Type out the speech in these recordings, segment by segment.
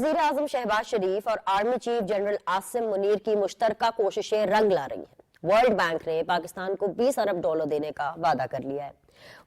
वजीर आजम शहबाज शरीफ और army chief general Asim Munir की मुश्तरका कोशिशें रंग ला रही हैं। वर्ल्ड बैंक ने पाकिस्तान को 20 अरब डॉलर देने का वादा कर लिया है।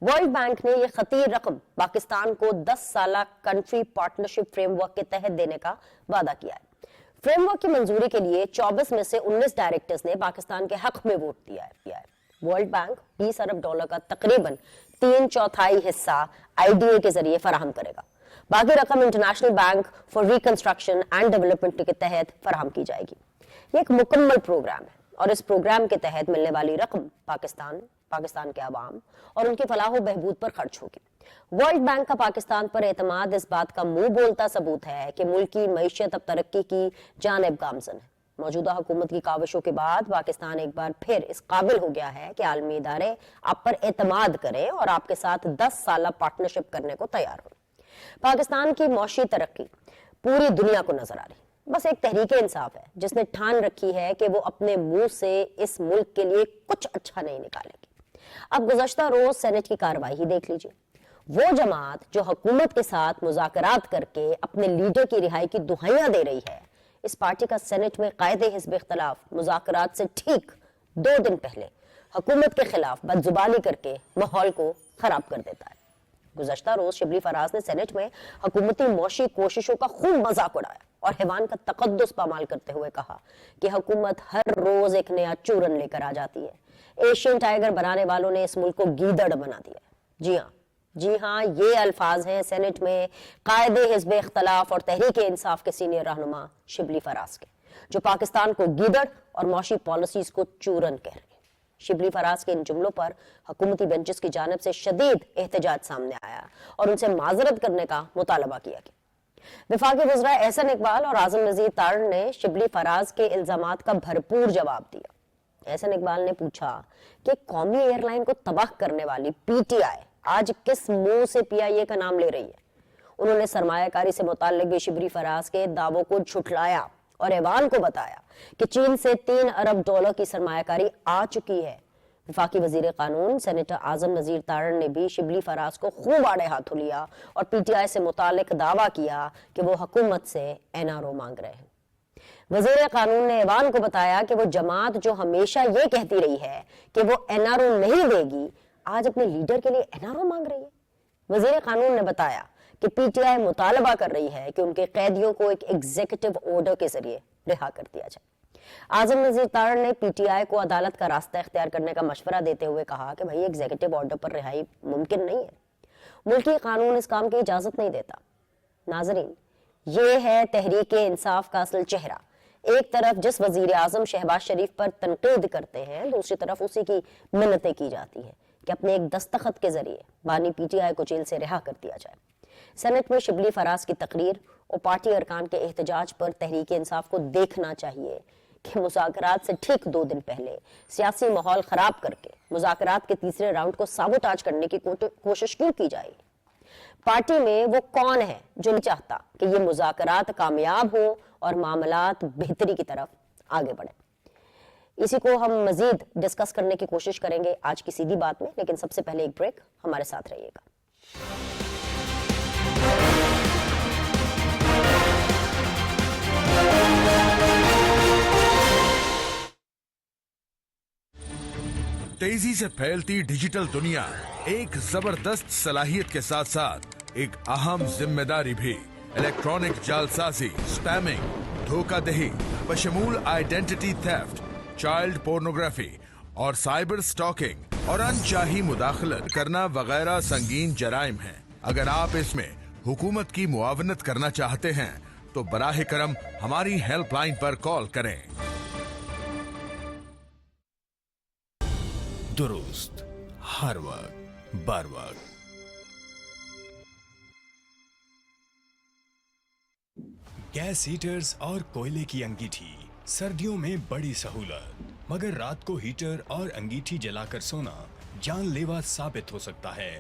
वर्ल्ड बैंक ने यह खतीर रकम पाकिस्तान को 10 साला कंट्री पार्टनरशिप फ्रेमवर्क के तहत देने का वादा किया है। फ्रेमवर्क की मंजूरी के लिए 24 में से 19 डायरेक्टर्स ने पाकिस्तान के हक में वोट दिया है। वर्ल्ड बैंक 20 अरब डॉलर का तकरीबन 3/4 हिस्सा आईडीए के जरिए फराहम करेगा। बाकी रकम international bank for reconstruction and development के तहत फराहम की जाएगी। ये एक मुकम्मल प्रोग्राम है और इस प्रोग्राम के तहत मिलने वाली रकम पाकिस्तान के अवाम और उनकी फलाह बहबूद पर खर्च होगी। वर्ल्ड बैंक का पाकिस्तान पर एतमाद इस बात का मुंह बोलता सबूत है कि मुल्क की मईशत अब तरक्की की जानिब गामजन है। मौजूदा हुकूमत की काविशों के बाद पाकिस्तान एक बार फिर इस काबिल हो गया है कि आलमी इदारे आप पर एतमाद करें और आपके साथ 10 साला पार्टनरशिप करने को तैयार हो। पाकिस्तान की मौशी तरक्की पूरी दुनिया को नजर आ रही, बस एक तहरीके इंसाफ है जिसने ठान रखी है कि वो अपने मुंह से इस मुल्क के लिए कुछ अच्छा नहीं निकालेगी। अब गुज़श्ता रोज सेनेट की कार्रवाई ही देख लीजिए। वो जमात जो हुकूमत के साथ मुज़ाकरात करके अपने लीडर की रिहाई की दुहाइयां दे रही है, इस पार्टी का सेनेट में कायदे हिज़्ब इख्तिलाफ मुज़ाकरात से ठीक 2 दिन पहले हुकूमत के खिलाफ बदजुबानी करके माहौल को खराब कर देता है। गुज़श्ता रोज शिबली फराज ने सेनेट में हुकूमती मौशी कोशिशों का खूब मजाक उड़ाया और हैवान का तकद्दुस पामाल करते हुए कहा कि हुकूमत हर रोज एक नया चूरन लेकर आ जाती है। एशियन टाइगर बनाने वालों ने इस मुल्क को गीदड़ बना दिया। जी हाँ, ये अल्फाज हैं सेनेट में कायदे हिज़्ब इख्तिलाफ और तहरीक इंसाफ के सीनियर रहनुमा शिबली फराज के, जो पाकिस्तान को गीदड़ और मौशी पॉलिसीज को चूरन कह रहे हैं। शिबली फराज के इन जुमलों पर हुकूमती बेंचेस की जानिब से शदीद एहतजाज सामने आया और उनसे माजरत करने का मुतालबा किया गया। वफाकी वज़रा एहसन इकबाल और आज़म नज़ीर तारण ने शिबली फराज के इल्जामात का भरपूर जवाब दिया। एहसन इकबाल ने पूछा कि कौमी एयरलाइन को तबाह करने वाली पीटीआई आज किस मुंह से पीआईए का नाम ले रही है। उन्होंने सरमायाकारी से मुताल्लिक भी शिबली फराज के दावों को झुठलाया और ऐवान को बताया कि चीन से 3 अरब डॉलर की सरमायाकारी आ चुकी है। वफाकी वजीर कानून सेनेटर आजम नजीर तारण ने भी शिबली फराज को खूब आड़े हाथों लिया और पीटीआई से मुतालिक दावा किया कि वो हुकूमत से एनआरओ मांग रहे हैं। वजीर कानून ने ऐवान को बताया कि वो जमात जो हमेशा ये कहती रही है कि वो एनआरओ नहीं देगी, आज अपने लीडर के लिए एनआरओ मांग रही है। वजीर कानून ने बताया कि पीटीआई मुतालबा कर रही है कि उनके कैदियों को एक एग्जीक्यूटिव ऑर्डर के जरिए रिहा कर दिया जाए। आजम नजीर तारण ने पीटीआई को अदालत का रास्ता इख्तियार करने का मशवरा देते हुए कहा कि भाई एग्जीक्यूटिव ऑर्डर पर रिहाई मुमकिन नहीं है, मुल्की कानून इस काम की इजाजत नहीं देता। नाजरीन, ये है तहरीके इंसाफ का असल चेहरा। एक तरफ जिस वजीर आजम शहबाज शरीफ पर तनकीद करते हैं, दूसरी तरफ उसी की मिन्नतें की जाती है कि अपने एक दस्तखत के जरिए बानी पीटीआई को जेल से रिहा कर दिया जाए। सेनेट में शिबली फराज की तकरीर और पार्टी अरकान के एहतजाज पर तहरीक इंसाफ को देखना चाहिए कि मुज़ाकरात से ठीक 2 दिन पहले सियासी माहौल खराब करके मुज़ाकरात के तीसरे राउंड को साबोटाज करने की कोशिश क्यों की जाएगी। पार्टी में वो कौन है जो नहीं चाहता कि ये मुज़ाकरात कामयाब हो और मामलात बेहतरी की तरफ आगे बढ़े। इसी को हम मजीद डिस्कस करने की कोशिश करेंगे आज की सीधी बात में, लेकिन सबसे पहले एक ब्रेक। हमारे साथ रहिएगा। तेजी से फैलती डिजिटल दुनिया एक जबरदस्त सलाहियत के साथ साथ एक अहम जिम्मेदारी भी। इलेक्ट्रॉनिक जालसाजी, स्पैमिंग, धोखाधड़ी, बशमूल आइडेंटिटी थेफ्ट, चाइल्ड पोर्नोग्राफी और साइबर स्टॉकिंग और अनचाही मुदाखलत करना वगैरह संगीन जराइम हैं। अगर आप इसमें हुकूमत की मुआवनत करना चाहते हैं तो बराह करम हमारी हेल्पलाइन पर कॉल करें। दुरुस्त, हर वक्त, बर वक्त। गैस हीटर्स और कोयले की अंगीठी सर्दियों में बड़ी सहूलत, मगर रात को हीटर और अंगीठी जलाकर सोना जानलेवा साबित हो सकता है।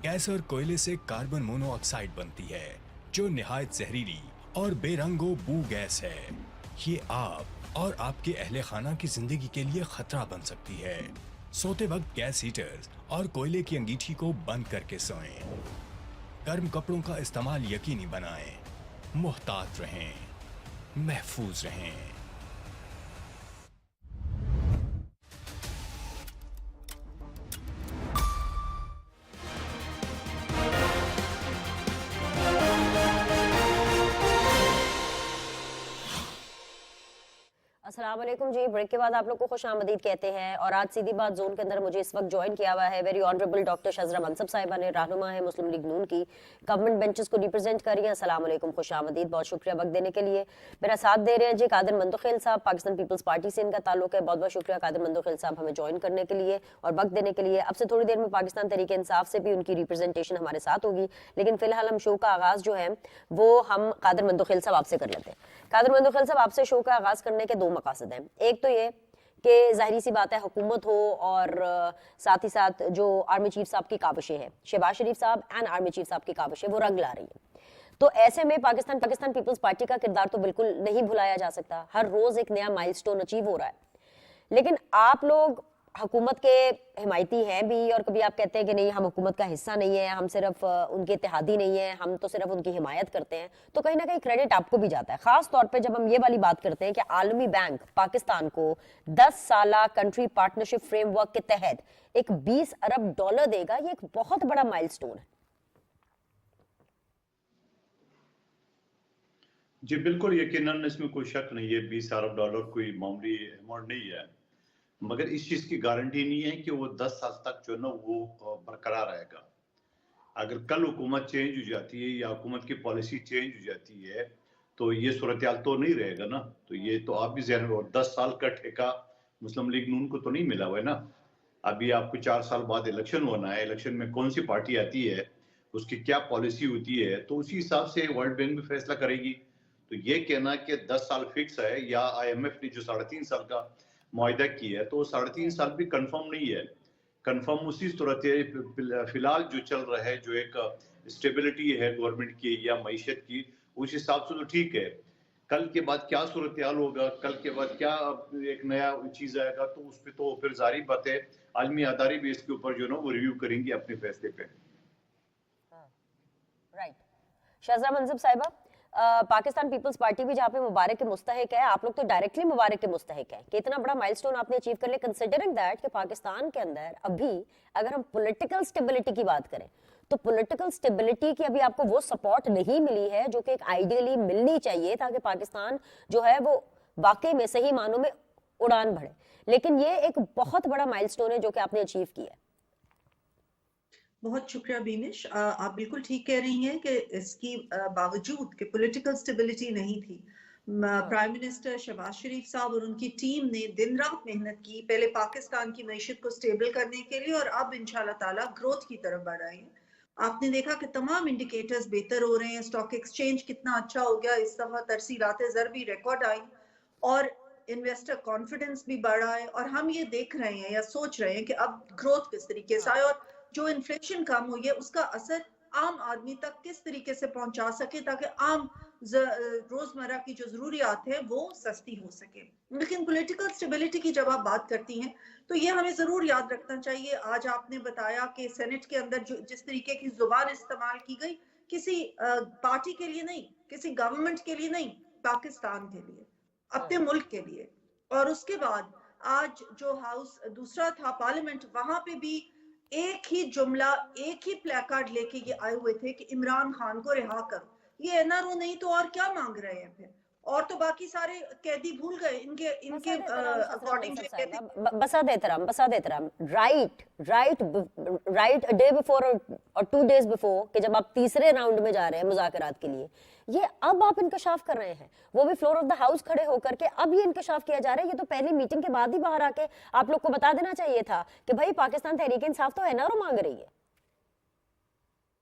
गैस और कोयले से कार्बन मोनोऑक्साइड बनती है जो निहायत जहरीली और बेरंगो बू गैस है। ये आप और आपके अहले खाना की जिंदगी के लिए खतरा बन सकती है। सोते वक्त गैस हीटर्स और कोयले की अंगीठी को बंद करके सोएं। गर्म कपड़ों का इस्तेमाल यकीनी बनाएं। मुहतात रहें, महफूज रहें। अस्सलाम वालेकुम जी। ब्रेक के बाद आप लोग को खुश आमदीद कहते हैं और आज सीधी बात जोन के अंदर मुझे इस वक्त ज्वाइन किया हुआ है वेरी ऑनरेबल डॉक्टर शजरा मनसब साहिबा ने, रहनुमा है मुस्लिम लीग नून की, गवर्नमेंट बेंचेस को रिप्रेजेंट कर रही हैं। अस्सलाम वालेकुम, खुश आमदीद, बहुत शुक्रिया वक्त देने के लिए। मेरा साथ दे रहे हैं जी कादिर मंदोखेल साहब, पाकिस्तान पीपल्स पार्टी से इनका ताल्लुक है। बहुत बहुत शुक्रिया कादिर मंदोखेल साहब हमें ज्वाइन करने के लिए और वक्त देने के लिए। अब से थोड़ी देर में पाकिस्तान तहरीक इंसाफ से भी उनकी रिप्रेजेंटेशन हमारे साथ होगी, लेकिन फिलहाल हम शो का आगाज जो है वो हम कादिर मंदोखेल साहब आपसे कर लेते हैं। कादिर मंदोखेल साहब, आपसे शो का आगाज करने के दो मकासद हैं। एक तो ये कि जाहिर सी बात है हुकूमत हो और साथ ही साथ जो आर्मी चीफ साहब की काविशें हैं, शहबाज शरीफ साहब एंड आर्मी चीफ साहब की काविशें वो रंग ला रही है। तो ऐसे में पाकिस्तान पीपल्स पार्टी का किरदार तो बिल्कुल नहीं भुलाया जा सकता। हर रोज एक नया माइलस्टोन अचीव हो रहा है, लेकिन आप लोग हुकूमत के हिमायती हैं भी और कभी आप कहते हैं कि नहीं हम हुकूमत का हिस्सा नहीं है, हम सिर्फ उनके इत्तेहादी नहीं है, हम तो सिर्फ उनकी हिमायत करते हैं। तो कहीं ना कहीं क्रेडिट आपको भी जाता है, खास तौर पे जब हम ये वाली बात करते हैं कि आलमी बैंक पाकिस्तान को 10 साला कंट्री पार्टनरशिप फ्रेमवर्क के तहत एक 20 अरब डॉलर देगा। ये एक बहुत बड़ा माइलस्टोन है। जी बिल्कुल, यकीनन इसमें कोई शक नहीं है। 20 अरब डॉलर कोई मामूली अमाउंट नहीं है, मगर इस चीज की गारंटी नहीं है कि वो 10 साल तक जो है ना वो बरकरार रहेगा। अगर कल हुकूमत चेंज हो जाती है या हुकूमत की पॉलिसी चेंज हो जाती है तो ये सूरत हाल तो नहीं रहेगा ना। तो ये तो आप भी ज़हन में, 10 साल का ठेका मुस्लिम लीग नून को तो नहीं मिला हुआ है ना। अभी आपको 4 साल बाद इलेक्शन होना है, इलेक्शन में कौन सी पार्टी आती है, उसकी क्या पॉलिसी होती है, तो उसी हिसाब से वर्ल्ड बैंक भी फैसला करेगी। तो ये कहना कि 10 साल फिक्स है या IMF ने जो 3.5 साल का मुआहिदा किया है तो 3.5 साल भी कंफर्म नहीं है। कंफर्म उसी सूरत फिलहाल जो चल रहा है, जो एक स्टेबिलिटी है गवर्नमेंट की या मईशत की, उस हिसाब से तो ठीक है। कल के बाद क्या सूरत हाल होगा, कल के बाद क्या एक नया चीज आएगा, तो उस पर तो फिर जारी बात है आलमी अदारे भी इसके ऊपर जो ना वो रिव्यू करेंगी अपने फैसले पे। राइट। शहज़रा मनसब साहिबा, पाकिस्तान पीपल्स पार्टी भी जहाँ पे मुबारक के मुस्तहिक है, आप लोग तो डायरेक्टली मुबारक के मुस्तहिक है कि इतना बड़ा माइलस्टोन आपने अचीव कर लिया, कंसिडरिंग दैट कि पाकिस्तान के अंदर अभी अगर हम पॉलिटिकल स्टेबिलिटी की बात करें तो पॉलिटिकल स्टेबिलिटी की अभी आपको वो सपोर्ट नहीं मिली है जो कि एक आइडियली मिलनी चाहिए ताकि पाकिस्तान जो है वो वाकई में सही मानों में उड़ान भरे। लेकिन ये एक बहुत बड़ा माइलस्टोन है जो कि आपने अचीव किया है। बहुत शुक्रिया बीनिश, आप बिल्कुल ठीक कह रही हैं कि इसकी बावजूद कि पॉलिटिकल स्टेबिलिटी नहीं थी, प्राइम मिनिस्टर शहबाज शरीफ साहब और उनकी टीम ने दिन रात मेहनत की, पहले पाकिस्तान की मईशत को स्टेबल करने के लिए और अब इंशाल्लाह ताला ग्रोथ की तरफ बढ़ रहे हैं। आपने देखा कि तमाम इंडिकेटर्स बेहतर हो रहे हैं, स्टॉक एक्सचेंज कितना अच्छा हो गया, इस दफा तरसीलात ज़र भी रिकॉर्ड आई और इन्वेस्टर कॉन्फिडेंस भी बढ़ रहा है। और हम ये देख रहे हैं या सोच रहे हैं कि अब ग्रोथ किस तरीके से आए और जो इन्फ्लेशन कम हुई है उसका असर आम आदमी तक किस तरीके से पहुंचा सके ताकि आम रोजमर्रा की जो जरूरियात है वो सस्ती हो सके। लेकिन पॉलिटिकल स्टेबिलिटी की जब आप बात करती हैं तो ये हमें जरूर याद रखना चाहिए। आज आपने बताया कि सेनेट के अंदर जो जिस तरीके की जुबान इस्तेमाल की गई, किसी पार्टी के लिए नहीं, किसी गवर्नमेंट के लिए नहीं, पाकिस्तान के लिए, अपने मुल्क के लिए। और उसके बाद आज जो हाउस दूसरा था पार्लियामेंट, वहां पे भी एक ही जुमला, एक ही प्लेकार्ड लेके ये आए हुए थे कि इमरान खान को रिहा करो। ये NRO नहीं तो और क्या मांग रहे हैं फिर? और तो बाकी सारे कैदी भूल गए इनके अकॉर्डिंग। बसा देतराम राइट डे बिफोर और 2 days बिफोर कि जब आप तीसरे राउंड में जा रहे हैं मुज़ाकरात के लिए, ये अब आप इंकशाफ कर रहे हैं, वो भी फ्लोर ऑफ द हाउस खड़े होकर के अब ये इंकशाफ किया जा रहा है। ये तो पहली मीटिंग के बाद ही बाहर आके आप लोग को बता देना चाहिए था कि भाई पाकिस्तान तहरीक इंसाफ तो NRO मांग रही है।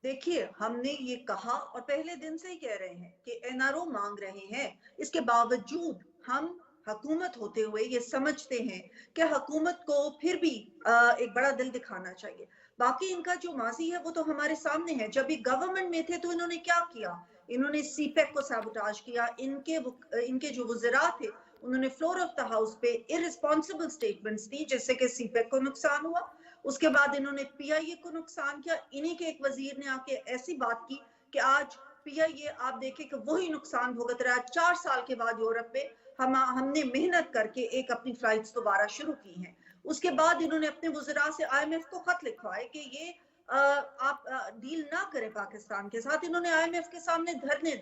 देखिए, हमने ये कहा और पहले दिन से ही कह रहे हैं कि NRO मांग रहे हैं, इसके बावजूद हम हुकूमत होते हुए ये समझते हैं कि हुकूमत को फिर भी एक बड़ा दिल दिखाना चाहिए। बाकी इनका जो माजी है वो तो हमारे सामने है। जब ये गवर्नमेंट में थे तो इन्होंने क्या किया? इन्होंने CPEC को सैबोटाज किया। इनके जो वज़रा थे उन्होंने फ्लोर ऑफ द हाउस पे इररिस्पॉन्सिबल स्टेटमेंट्स दी जिससे कि CPEC को नुकसान हुआ। उसके बाद इन्होंने PIA को नुकसान किया। इन्हीं के एक वजीर ने आके ऐसी बात की कि आज PIA आप देखें कि वही नुकसान भुगत रहा है। 4 साल के बाद यूरोप में हमने मेहनत करके एक अपनी फ्लाइट्स दोबारा शुरू की हैं। उसके बाद इन्होंने अपने वज़रा से IMF को खत लिखवाए कि ये आप डील ना करें पाकिस्तान के साथ। इन्होंने IMF के सामने धरने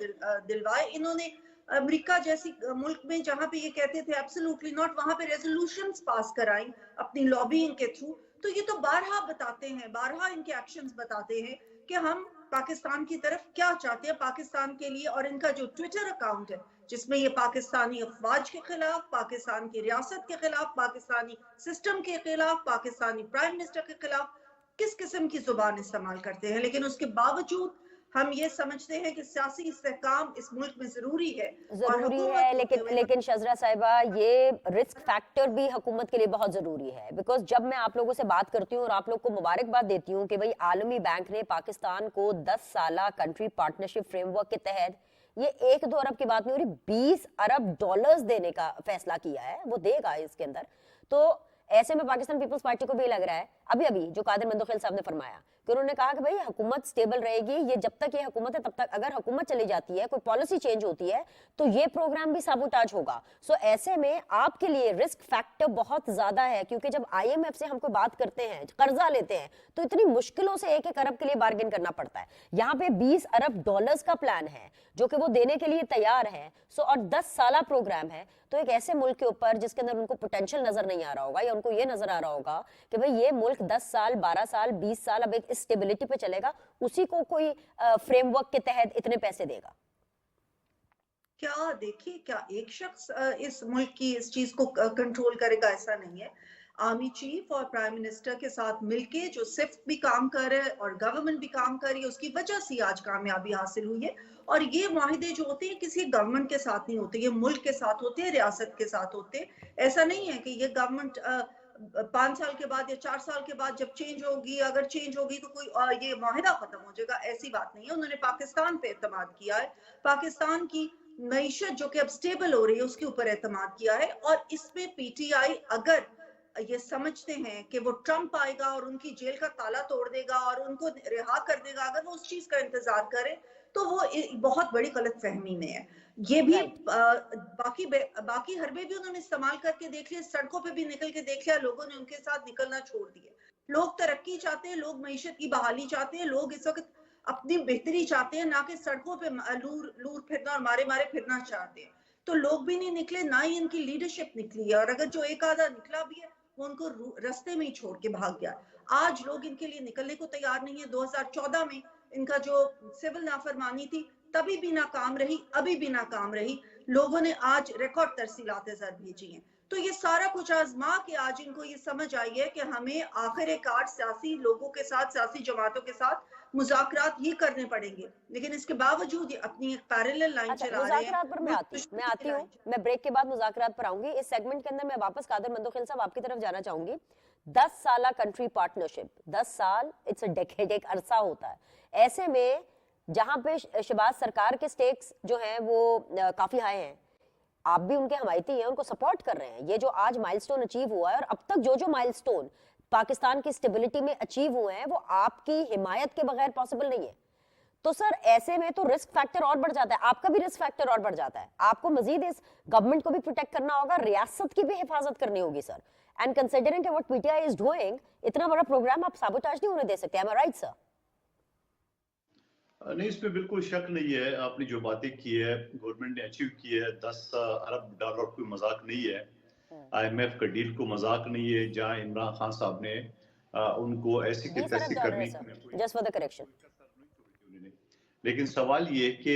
दिलवाए। इन्होंने अमेरिका जैसी मुल्क में जहां पे ये कहते थे एब्सोल्युटली नॉट, वहां पे रेजोल्यूशंस पास कराई अपनी लॉबिंग के थ्रू। तो ये तो बारहा बताते हैं, बारहा इनके एक्शंस बताते हैं कि हम पाकिस्तान की तरफ क्या चाहते हैं पाकिस्तान के लिए। और इनका जो ट्विटर अकाउंट है जिसमें ये पाकिस्तानी अफवाज के खिलाफ, पाकिस्तान की रियासत के खिलाफ, पाकिस्तानी सिस्टम के खिलाफ, पाकिस्तानी प्राइम मिनिस्टर के खिलाफ किस किस्म की जुबान इस्तेमाल करते हैं, लेकिन उसके बावजूद हम ये समझते हैं कि सियासी इस्तेहकाम इस मुल्क में जरूरी है। जरूरी है, लेकिन शजरा साहिबा ये रिस्क फैक्टर भी हुकूमत के लिए बहुत जरूरी है। बिकॉज जब मैं आप लोगों से बात करती हूँ और आप लोग को मुबारकबाद देती हूँ कि भाई आलमी बैंक ने पाकिस्तान को 10 साला कंट्री पार्टनरशिप फ्रेमवर्क के तहत ये 1-2 अरब की बात नहीं हो रही, 20 अरब डॉलर्स देने का फैसला किया है, वो देगा इसके अंदर। तो ऐसे में पाकिस्तान पीपल्स पार्टी को भी लग रहा है अभी जो कादिर मंदोखिल साहब ने फरमाया कि उन्होंने कहा कि भाई हुकूमत स्टेबल रहेगी, ये जब तक ये हुकूमत है तब तक, अगर हुकूमत चली जाती है, कोई पॉलिसी चेंज होती है तो ये प्रोग्राम भी साबोटाज होगा। सो ऐसे में आपके लिए रिस्क फैक्टर बहुत ज्यादा है, क्योंकि जब IMF से हम कोई बात करते हैं, कर्जा लेते हैं, तो इतनी मुश्किलों से 1-1 अरब के लिए बार्गेन करना पड़ता है। यहाँ पे 20 अरब डॉलर्स का प्लान है जो कि वो देने के लिए तैयार है। सो और 10 साला प्रोग्राम है, तो एक ऐसे मुल्क के ऊपर जिसके अंदर उनको पोटेंशियल नजर नहीं आ रहा होगा, या उनको ये नजर आ रहा होगा कि भाई ये मुल्क 10 साल 12 साल 20 साल अब एक स्टेबिलिटी पे चलेगा, उसी को कोई फ्रेमवर्क के तहत इतने पैसे देगा। क्या देखिए, क्या एक शख्स इस मुल्क की इस चीज को कंट्रोल करेगा? ऐसा नहीं है। आर्मी चीफ और प्राइम मिनिस्टर के साथ मिलके जो सिफ्ट भी काम कर रहे हैं और गवर्नमेंट भी काम कर रही है, उसकी वजह से आज कामयाबी हासिल हुई है। और ये माहिदे जो होते हैं किसी गवर्नमेंट के साथ नहीं होते, ये मुल्क के साथ होते हैं, रियासत के साथ होते हैं। ऐसा नहीं है कि ये गवर्नमेंट 5 साल के बाद या 4 साल के बाद जब चेंज होगी, अगर चेंज होगी तो कोई ये माहिदा खत्म हो जाएगा, ऐसी बात नहीं है। उन्होंने पाकिस्तान पे एतमाद किया है, पाकिस्तान की मईशत जो कि अब स्टेबल हो रही है उसके ऊपर एतमाद किया है। और इसमें PTI अगर ये समझते हैं कि वो ट्रंप आएगा और उनकी जेल का ताला तोड़ देगा और उनको रिहा कर देगा, अगर वो उस चीज का इंतजार करें तो वो बहुत बड़ी गलतफहमी में है। ये भी बाकी हरबे भी उन्होंने इस्तेमाल करके देख लिया, सड़कों पे भी निकल के देख लिया, लोगों ने उनके साथ निकलना छोड़ दिया। लोग तरक्की चाहते हैं, लोग मईशत की बहाली चाहते हैं, लोग इस वक्त अपनी बेहतरी चाहते हैं, ना कि सड़कों पे लूर फिरना और मारे फिरना चाहते हैं। तो लोग भी नहीं निकले, ना ही इनकी लीडरशिप निकली है, और अगर जो एक आधा निकला भी है वो उनको रास्ते में ही छोड़ के भाग गया। आज लोग इनके लिए निकलने को तैयार नहीं है। 2014 में इनका जो सिविल नाफरमानी थी तभी भी नाकाम रही, अभी भी नाकाम रही। लोगों ने आज रिकॉर्ड तरसीलात ज़र भेजी हैं। तो ये सारा कुछ आजमा के आज इनको ये समझ आई है कि हमें आखिरकार सियासी लोगों के साथ, सियासी जमातों के साथ मुज़ाकरात ही करने पड़ेंगे, लेकिन इसके बावजूद अपनी एक पैरेलल लाइन चला रहे हैं। मुज़ाकरात पर मैं आती हूँ, मैं ब्रेक के बाद मुज़ाकरात पर आऊंगी। इस सेगमेंट के अंदर मैं वापस कादिर मंदोखिल साहब आपकी तरफ जाना चाहूंगी। 10 साला कंट्री पार्टनरशिप, 10 साल इट्स अ डेकेड, एक अरसा होता है। ऐसे में जहां पे शहबाज सरकार के स्टेक्स जो हैं वो काफी हाई हैं, आप भी उनके हमायती हैं, उनको सपोर्ट कर रहे हैं। ये जो आज माइलस्टोन अचीव हुआ है और अब तक जो माइलस्टोन पाकिस्तान की स्टेबिलिटी में अचीव हुए हैं वो आपकी हिमायत के बगैर पॉसिबल नहीं है। तो सर ऐसे में तो रिस्क फैक्टर और बढ़ जाता है, आपका भी रिस्क फैक्टर और बढ़ जाता है। आपको मजीद इस गवर्नमेंट को भी प्रोटेक्ट करना होगा, रियासत की भी हिफाजत करनी होगी sir. And considering what PTI is doing, इतना बड़ा प्रोग्राम आप साबोटाज नहीं होने दे सकते। एम आई राइट सर? नहीं, इसमें बिल्कुल शक नहीं है। आपने जो बातें की है, गवर्नमेंट ने अचीव की है, 10 अरब डॉलर कोई मजाक नहीं है। IMF का डील को मजाक नहीं है, जहां इमरान खान साहब ने उनको ऐसे के तैसे करने जस्ट फॉर द करेक्शन। लेकिन सवाल ये कि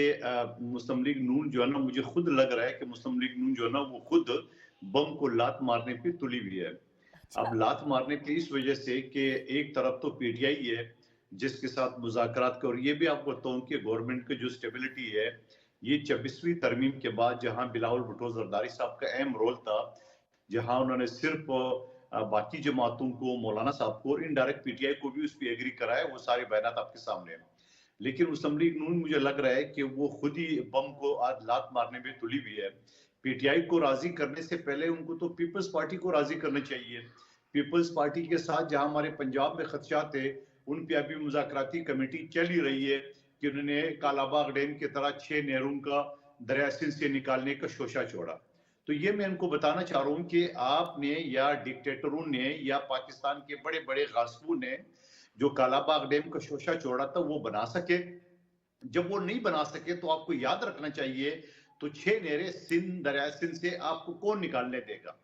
मुस्लिम लीग नून जो है ना, मुझे खुद लग रहा है कि मुस्लिम लीग नून जो है ना वो खुद बम को लात मारने पे तुली हुई है। अब लात मारने की इस वजह से कि एक तरफ तो PTI है जिसके साथ मुज़ाकरात कर, और ये भी आपको बताऊं कि गवर्नमेंट की जो स्टेबिलिटी है, ये 26वीं तरमीम के बाद जहां बिलावल भुट्टो जरदारी साहब का अहम रोल था, जहां उन्होंने सिर्फ बाकी जमातों को, मौलाना साहब को और इनडायरेक्ट PTI को भी उस पर एग्री कराया, वो सारे बयानात आपके सामने हैं। लेकिन मुस्लिम लीग नून मुझे लग रहा है कि वो खुद ही बम को आज लात मारने में तुली हुई है। PTI को राजी करने से पहले उनको तो पीपल्स पार्टी को राजी करना चाहिए। पीपल्स पार्टी के साथ जहां हमारे पंजाब में खदशात थे, उन पे अभी मुज़ाकराती कमेटी चल ही रही है, कि उन्होंने कालाबाग डैम की तरह 6 नहरों का दरिया सिंध से निकालने का शोशा छोड़ा। तो ये मैं इनको बताना चाह रहा हूँ कि आपने या डिक्टेटरों ने या पाकिस्तान के बड़े बड़े गासिबों ने जो कालाबाग डैम का शोशा छोड़ा था वो बना सके। जब वो नहीं बना सके तो आपको याद रखना चाहिए, तो 6 नहरें सिंध, दरिया सिंध से आपको कौन निकालने देगा?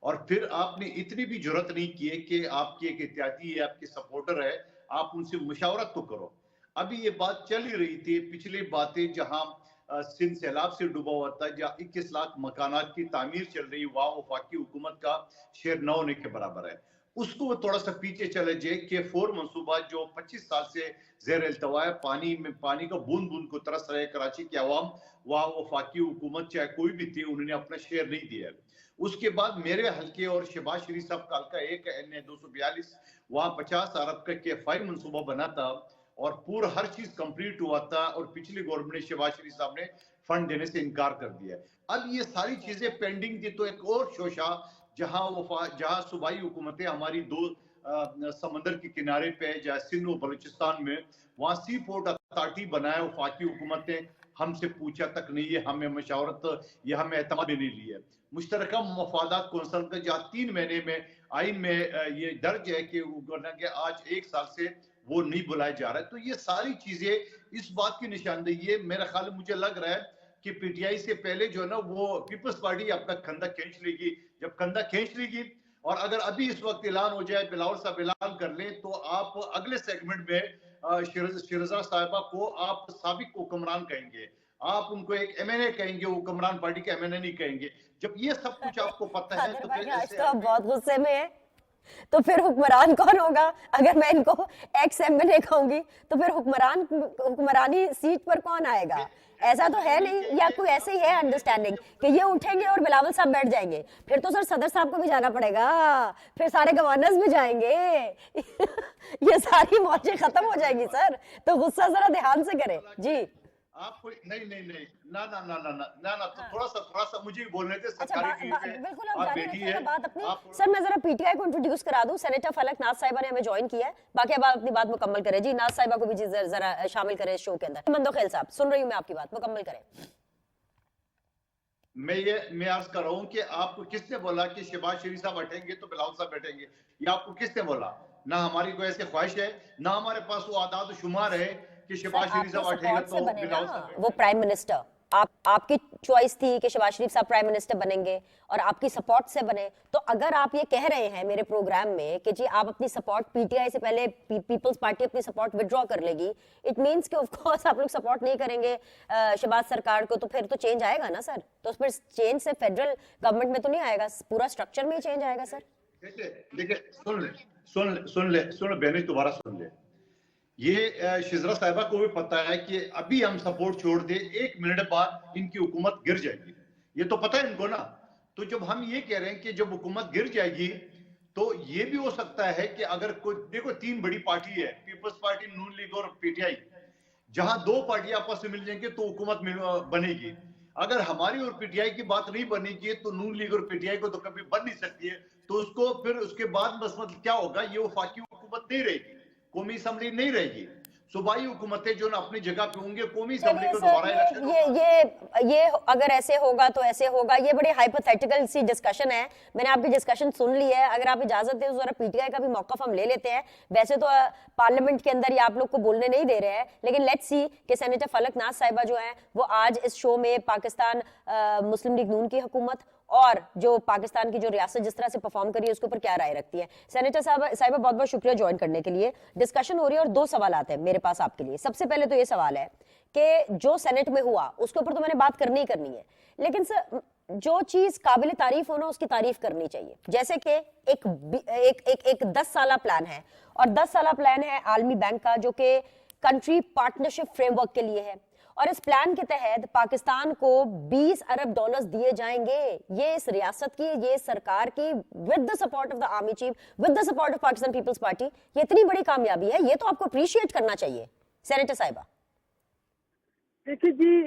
और फिर आपने इतनी भी जरूरत नहीं की है कि आपकी एक इत्यादी है, आपके सपोर्टर है, आप उनसे मुशावरत तो करो। अभी ये बात चल ही रही थी, पिछली बातें जहां सिंध सैलाब से डूबा हुआ था, जहां 21 लाख मकानात की तामीर चल रही, वहां वफाकी हुकूमत का शेयर न होने के बराबर है। उसको वो थोड़ा सा पीछे चले जाए कि 4 मंसूबा जो 25 साल से ज़ेर इल्तवा है, पानी का बूंद बूंद को तरस रहे कराची के अवाम, वहां वफाकी हुकूमत चाहे कोई भी थी, उन्होंने अपना शेयर नहीं दिया। उसके बाद मेरे हल्के और शहबाज शरीफ साहब का हल्का एक NA 242, वहां 50 अरब का KFI मंसूबा बना था और पूरा हर चीज कंप्लीट हुआ था, और पिछली गवर्नमेंट ने शहबाज शरीफ साहब ने फंड देने से इनकार कर दिया। अब ये सारी चीजें पेंडिंग थी, तो एक और शोशा जहां सूबाई हुकूमतें हमारी दो समंदर के किनारे पे, जहाँ सिंध और बलूचिस्तान में, वहां सी पोर्ट अथॉरिटी बनाया, वफाकी हुकूमत ने हमसे पूछा तक नहीं है, हमें मशावरत या हमें एतमाद भी नहीं लिया। मुश्तरका मफादात कौंसल का जहाँ 3 महीने में आइन में ये दर्ज है कि आज 1 साल से वो नहीं बुलाया जा रहा है। तो ये सारी चीजें इस बात की निशानदेही है। मेरा ख्याल, मुझे लग रहा है कि PTI से पहले जो है ना, वो पीपल्स पार्टी अपना कंधा खींच लेगी। जब कंधा खींच लेगी, और अगर अभी इस वक्त ऐलान हो जाए, बिलावल साहब ऐलान कर ले, तो आप अगले सेगमेंट में शिरजा साहिबा को आप साबिक हुक्मरान कहेंगे, आप उनको एक MNA कहेंगे, हुक्मरान पार्टी के MNA नहीं कहेंगे। जब ये सब कुछ आपको पता है तो फिर आज तो आप बहुत गुस्से में है, तो फिर हुक्मरान कौन होगा? अगर मैं इनको एक्स MNA कहूंगी तो फिर हुक्मरानी सीट पर कौन आएगा? ऐसा तो है नहीं, या कोई ऐसे ही है अंडरस्टैंडिंग कि ये उठेंगे और बिलावल साहब बैठ जाएंगे? फिर तो सर सदर साहब को भी जाना पड़ेगा, फिर सारे गवर्नर्स भी जाएंगे ये सारी मौजें खत्म हो जाएंगी सर। तो गुस्सा जरा ध्यान से करें जी। आपको नहीं ना तो थोड़ा सा मुझे भी बोलने दे। सरकारी बिल्कुल आप जारी रखिएगा बात अपनी। सर मैं जरा PTI को इंट्रोड्यूस करा दूं। सेनेटर फलक नाज साहिबा ने हमें ज्वाइन किया है, बाकी अब अपनी बात मुकम्मल करें जी। नाज साहिबा को भी जरा शामिल करें इस शो के अंदर। मंदोखेल साहब सुन रही हूं मैं आपकी बात, मुकम्मल करें। मैं अर्ज कर रहा हूं कि आपको किसने बोला कि शहबाज शरीफ साहब बैठेंगे तो बिलावल साहब बैठेंगे? ये आपको किसने बोला? ना हमारी कोई ऐसी ख्वाहिश है, ना हमारे पास वो आदाद शुमार है कि शहबाज शरीफ साहब बैठेगा तो बिलावल साहब। वो प्राइम मिनिस्टर, आपकी चॉइस थी कि शहबाज शरीफ साहब प्राइम मिनिस्टर बनेंगे और आपकी सपोर्ट से बने। तो अगर आप ये कह रहे हैं मेरे प्रोग्राम में कि जी आप अपनी सपोर्ट PTI से पहले पीपल्स पार्टी अपनी सपोर्ट विड्रॉ कर लेगी, इट मींस कि ऑफ कोर्स आप लोग सपोर्ट नहीं करेंगे शहबाज सरकार को, तो फिर तो चेंज आएगा ना सर? तो फिर चेंज से फेडरल गवर्नमेंट में तो नहीं आएगा, पूरा स्ट्रक्चर में ही चेंज आएगा सर। देखिए सुन बहने, दोबारा सुन ले। ये शिजरा साहिबा को भी पता है कि अभी हम सपोर्ट छोड़ दे, 1 मिनट बाद इनकी हुकूमत गिर जाएगी, ये तो पता है इनको ना। तो जब हम ये कह रहे हैं कि जब हुकूमत गिर जाएगी, तो ये भी हो सकता है कि अगर कोई, देखो 3 बड़ी पार्टी है, पीपल्स पार्टी, नून लीग और PTI, जहां 2 पार्टियां आपस में मिल जाएंगे तो हुकूमत बनेगी। अगर हमारी और PTI की बात नहीं बनेगी तो नून लीग और PTI को तो कभी बन नहीं सकती है। तो उसको फिर उसके बाद बस मतलब क्या होगा, ये वफाकी हुकूमत नहीं रहेगी, कौमी असम्बली नहीं रहेगी, सूबाई हुकूमतें जो ना अपनी जगह पे होंगे, कौमी असम्बली को दोबारा इलेक्शन। ये अगर ऐसे होगा तो ऐसे होगा, ये बड़ी हाइपोथेटिकल सी डिस्कशन है। मैंने आपकी डिस्कशन सुन ली है, अगर आप इजाजत दें तो जरा PTI का भी मौकफ हम ले लेते हैं। वैसे तो पार्लियामेंट के अंदर ये आप लोग को बोलने नहीं दे रहे हैं, लेकिन लेट्स सी कि सेनेटर फलक नाज साहिबा जो है वो आज इस शो में पाकिस्तान मुस्लिम लीग नून की हुकूमत और जो पाकिस्तान की जो रियासत जिस तरह से परफॉर्म करी है उसके ऊपर क्या राय रखती है। सेनेटर साहिबा बहुत बहुत शुक्रिया ज्वाइन करने के लिए। डिस्कशन हो रही है और 2 सवाल आते हैं मेरे पास आपके लिए। सबसे पहले तो ये सवाल है कि जो सेनेट में हुआ उसके ऊपर तो मैंने बात करनी ही करनी है, लेकिन सर जो चीज काबिल तारीफ हो ना उसकी तारीफ करनी चाहिए। जैसे कि एक 10 साला प्लान है, और 10 साला प्लान है आलमी बैंक का जो कि कंट्री पार्टनरशिप फ्रेमवर्क के लिए है, और इस प्लान के तहत पाकिस्तान को 20 अरब डॉलर्स दिए जाएंगे। ये इस रियासत की, ये सरकार की, with the support of the army chief, with the support of Pakistan Peoples Party, ये इतनी बड़ी कामयाबी है, ये तो आपको अप्रिशिएट करना चाहिए सेनेटर साहिबा। देखिए जी,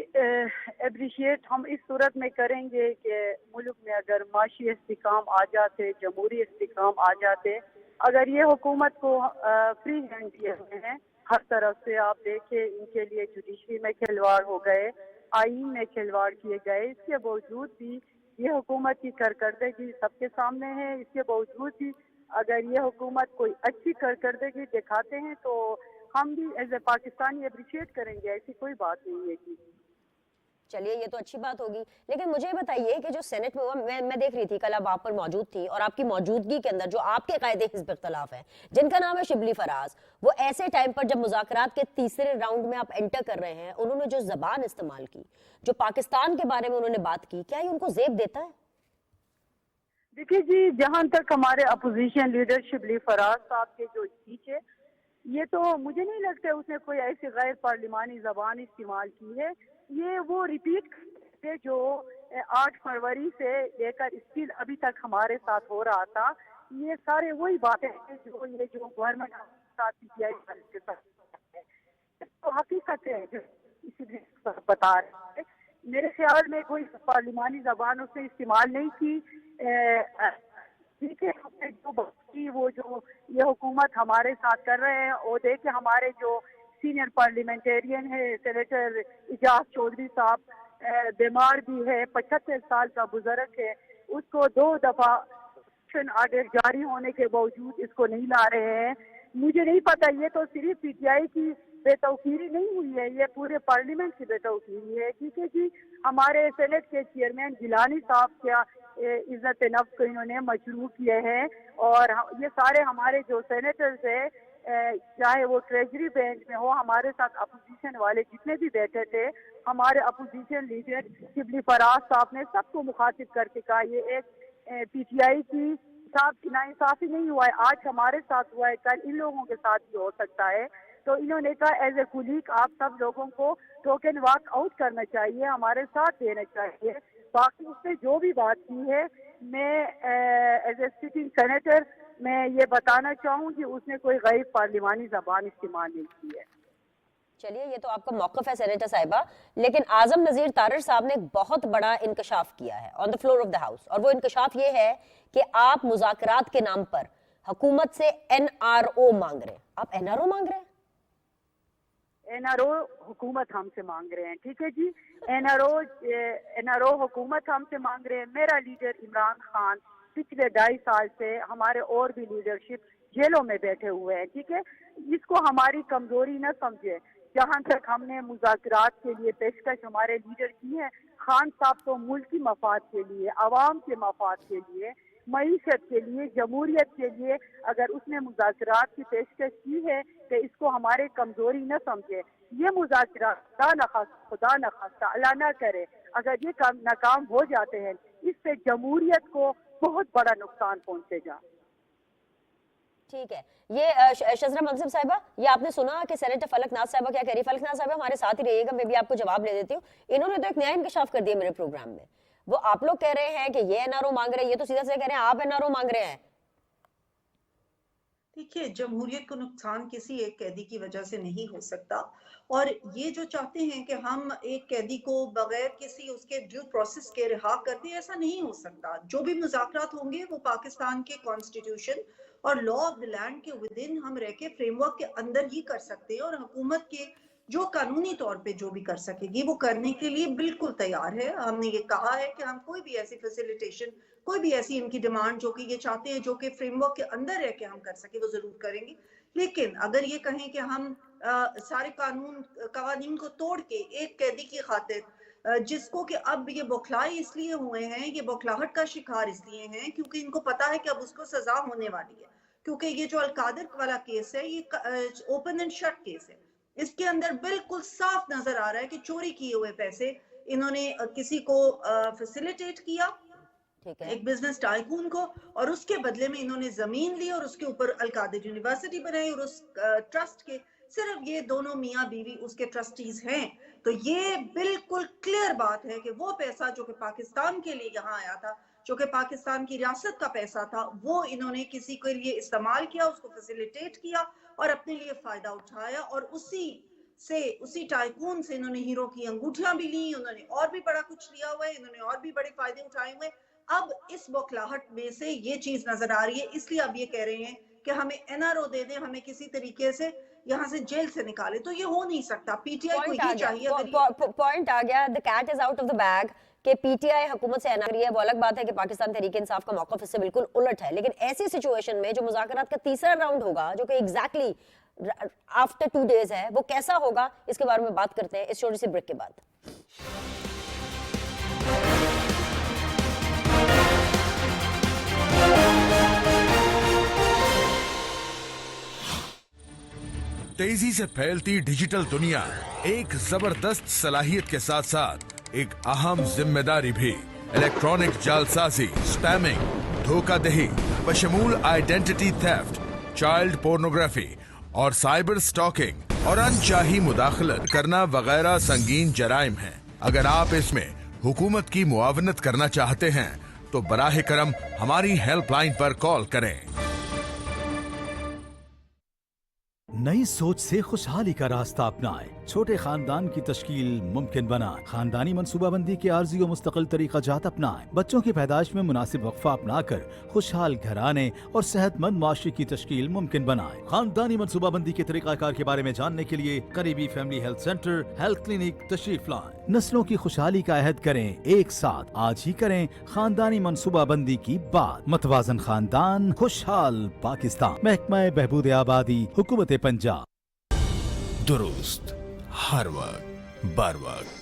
अप्रिशिएट हम इस सूरत में करेंगे कि मुल्क में अगर माशी इस्तिकाम आ जाते, जमहूरी इस्तिकाम आ जाते, अगर ये हुकूमत को फ्री हैंड दिए हुए हैं, हर तरफ से आप देखें, इनके लिए जुडिशरी में खिलवाड़ हो गए, आईन में खिलवाड़ किए गए। इसके बावजूद भी ये हुकूमत की कारकर्दगी सबके सामने है। इसके बावजूद भी अगर ये हुकूमत कोई अच्छी कारकर्दगी दिखाते हैं तो हम भी एज ए पाकिस्तानी अप्रिशिएट करेंगे, ऐसी कोई बात नहीं है जी। चलिए ये तो अच्छी बात होगी, लेकिन मुझे बताइए कि जो सेनेट में हुआ, मैं देख रही थी कल, आप वहां पर मौजूद थी, और आपकी मौजूदगी के अंदर जो आपके कायदे हिज़्ब इख्तिलाफ हैं, जिनका नाम है शिबली फराज, वो ऐसे टाइम पर जब मुज़ाकरात के तीसरे राउंड में आप एंटर कर रहे हैं, उन्होंने जो जबान इस्तेमाल की, जो पाकिस्तान के बारे में उन्होंने बात की, क्या ये उनको ज़ेब देता है? देखिए जी, जहां तक हमारे अपोजिशन लीडर शिबली फराज साहब के जो स्पीच है, ये तो मुझे नहीं लगता उसने कोई ऐसी गैर पार्लिमानी जबान इस्तेमाल की है। ये वो रिपीट करते जो 8 फरवरी से लेकर स्टिल अभी तक हमारे साथ हो रहा था। ये सारे वही बातें हैं जो गवर्नमेंट साथ PTI के साथ है। तो हकीकत है जो इसी बता रहे हैं। मेरे ख्याल में कोई पार्लिमानी जबान उसने इस्तेमाल नहीं की। ठीक है, जो बाकी वो जो ये हुकूमत हमारे साथ कर रहे हैं, वो देखे हमारे जो सीनियर पार्लियामेंटेरियन है सेनेटर इजाज चौधरी साहब, बीमार भी है, 75 साल का बुजुर्ग है, उसको 2 दफा आर्डर जारी होने के बावजूद इसको नहीं ला रहे हैं। मुझे नहीं पता, ये तो सिर्फ PTI की बेतौकीरी नहीं हुई है, ये पूरे पार्लियामेंट की बेतौकीरी है। ठीक है जी, हमारे सेनेट के चेयरमैन गिलानी साहब क्या इज्जत नफ्स को इन्होंने मशरू किए हैं, और ये सारे हमारे जो सेनेटर्स है, चाहे वो ट्रेजरी बेंच में हो, हमारे साथ अपोजिशन वाले जितने भी बैठे थे, हमारे अपोजिशन लीडर शिबली फराज साहब ने सबको मुखातिब करके कहा ये एक PTI की साहब की नाइंसाफी नहीं हुआ है, आज हमारे साथ हुआ है, कल इन लोगों के साथ भी हो सकता है। तो इन्होंने कहा एज ए कुलीग आप सब लोगों को टोकन वॉक आउट करना चाहिए, हमारे साथ देना चाहिए। बाकी उसने जो भी बात की है, मैं एज ए सिटिंग सेनेटर मैं ये बताना चाहूँगी उसने कोई गैर पार्लिमानी जबान इस्तेमाल नहीं की है। चलिए ये तो आपका मौक़िफ़ है सेनेटर साहिबा, लेकिन आजम नज़ीर तारड़ साहब ने एक बहुत बड़ा इंकशाफ किया है on the floor of the house, और वो इंकशाफ ये है कि आप मुज़ाकरात के नाम पर हुकूमत से NRO मांग रहे हैं। आप NRO मांग रहे हैं? NRO हुकूमत हमसे मांग रहे हैं। ठीक है जी, NRO हुकूमत हमसे मांग रहे हैं। मेरा लीडर इमरान खान पिछले 2.5 साल से, हमारे और भी लीडरशिप जेलों में बैठे हुए हैं। ठीक है, इसको हमारी कमजोरी न समझे। जहां तक हमने मुज़ाकरात के लिए पेशकश हमारे लीडर की है, खान साहब तो मुल्क की मफाद के लिए, अवाम के मफाद के लिए, मईशत के लिए, जमहूरियत के लिए अगर उसने मुज़ाकरात की पेशकश की है तो इसको हमारे कमजोरी न समझे। ये मुज़ाकरात खुदा न खास्ता अल्लाह न करे, अगर ये काम नाकाम हो जाते हैं, इससे जमहूरियत को बहुत बड़ा नुकसान पहुंचेगा। ठीक है, ये शजरा मंसिब साहिबा, ये आपने सुना कि सेनेटर फलकनाथ साहिबा क्या कह रही है? फलकनाथ साहिबा हमारे साथ ही रहिएगा, मैं भी आपको जवाब दे देती हूँ। इन्होंने तो एक नया इंकशाफ कर दिया मेरे प्रोग्राम में। वो आप लोग कह रहे हैं कि ये NRO मांग रहे हैं, ये तो सीधा से कह रहे हैं आप NRO मांग रहे हैं। देखिए, जमहूरियत को नुकसान किसी एक कैदी की वजह से नहीं हो सकता, और ये जो चाहते हैं कि हम एक कैदी को बगैर किसी उसके ड्यू प्रोसेस के रिहा कर दें, ऐसा नहीं हो सकता। जो भी मुज़ाकरात होंगे वो पाकिस्तान के कॉन्स्टिट्यूशन और लॉ ऑफ द लैंड के विदिन हम रह के फ्रेमवर्क के अंदर ही कर सकते हैं, और हुकूमत के जो कानूनी तौर पे जो भी कर सकेगी वो करने के लिए बिल्कुल तैयार है। हमने ये कहा है कि हम कोई भी ऐसी फैसिलिटेशन, कोई भी ऐसी इनकी डिमांड जो कि ये चाहते हैं जो कि फ्रेमवर्क के अंदर रह के हम कर सके, वो जरूर करेंगे। लेकिन अगर ये कहें कि हम सारे कानून को तोड़ के एक कैदी की खातिर, जिसको कि अब ये बौखलाए इसलिए हुए हैं, ये बौखलाहट का शिकार इसलिए हैं क्योंकि इनको पता है कि अब उसको सजा होने वाली है, क्योंकि ये जो अलकादर वाला केस है ये ओपन एंड शट केस है। इसके अंदर बिल्कुल साफ नजर आ रहा है कि चोरी किए हुए पैसे इन्होंने किसी को फैसिलिटेट किया, एक बिजनेस टाइकून को, और उसके बदले में इन्होंने जमीन ली और उसके ऊपर अलकादर यूनिवर्सिटी बनाई, और उस ट्रस्ट के सिर्फ ये दोनों मियाँ बीवी उसके ट्रस्टीज हैं। तो ये बिल्कुल क्लियर बात है कि वो पैसा जो कि पाकिस्तान के लिए यहाँ आया था, जो कि पाकिस्तान की रियासत का पैसा था, वो इन्होंने किसी के लिए इस्तेमाल किया, उसको फैसिलिटेट किया और अपने लिए फायदा उठाया, और उसी टाइकून से इन्होंने हीरो की अंगूठियां भी ली, उन्होंने और भी बड़ा कुछ लिया हुआ है, इन्होंने और भी बड़े फायदे उठाए हुए। अब इस बौखलाहट में से ये चीज नजर आ रही है, इसलिए अब ये कह रहे हैं कि हमें NRO दे दें, हमें किसी तरीके से यहाँ से जेल से निकाले, तो ये हो नहीं सकता। पीटीआई को ये चाहिए, पॉइंट आ गया, the cat is out of the bag कि पीटीआई हुकूमत से एनआर है। वो अलग बात है कि पाकिस्तान तहरीक इंसाफ का मौक़िफ़ इससे बिल्कुल उलट है, लेकिन ऐसी सिचुएशन में जो मुज़ाकरात का तीसरा राउंड होगा, जो कि एग्जैक्टली आफ्टर 2 days है, वो कैसा होगा, इसके बारे में बात करते हैं इस छोटी सी ब्रेक के बाद। तेजी से फैलती डिजिटल दुनिया एक जबरदस्त सलाहियत के साथ साथ एक अहम जिम्मेदारी भी। इलेक्ट्रॉनिक जालसाजी, स्पैमिंग, धोखाधड़ी, बशमूल आइडेंटिटी थेफ्ट, चाइल्ड पोर्नोग्राफी और साइबर स्टॉकिंग और अनचाही मुदाखलत करना वगैरह संगीन जराइम हैं। अगर आप इसमें हुकूमत की मुआवनत करना चाहते हैं तो बराह करम हमारी हेल्पलाइन पर कॉल करें। नई सोच से खुशहाली का रास्ता अपनाएं, छोटे खानदान की तश्कील मुमकिन बनाएं, खानदानी मनसूबाबंदी के आर्जी और मुस्तकिल तरीका जात अपनाएं, बच्चों की पैदाइश में मुनासिब वक्फा अपनाकर खुशहाल घराने और सेहतमंद माशरे की तश्कील मुमकिन बनाएं। खानदानी मनसूबाबंदी के तरीकाकार के बारे में जानने के लिए करीबी family health centre, health clinic तशरीफ लाएं। नस्लों की खुशहाली का अहद करें एक साथ, आज ही करें खानदानी मनसूबाबंदी की बात। मतवाजन खानदान, खुशहाल पाकिस्तान। महकमा बहबूद आबादी, हुकूमत पंजाब। दुरुस्त, हर वक्त, बर वक्त।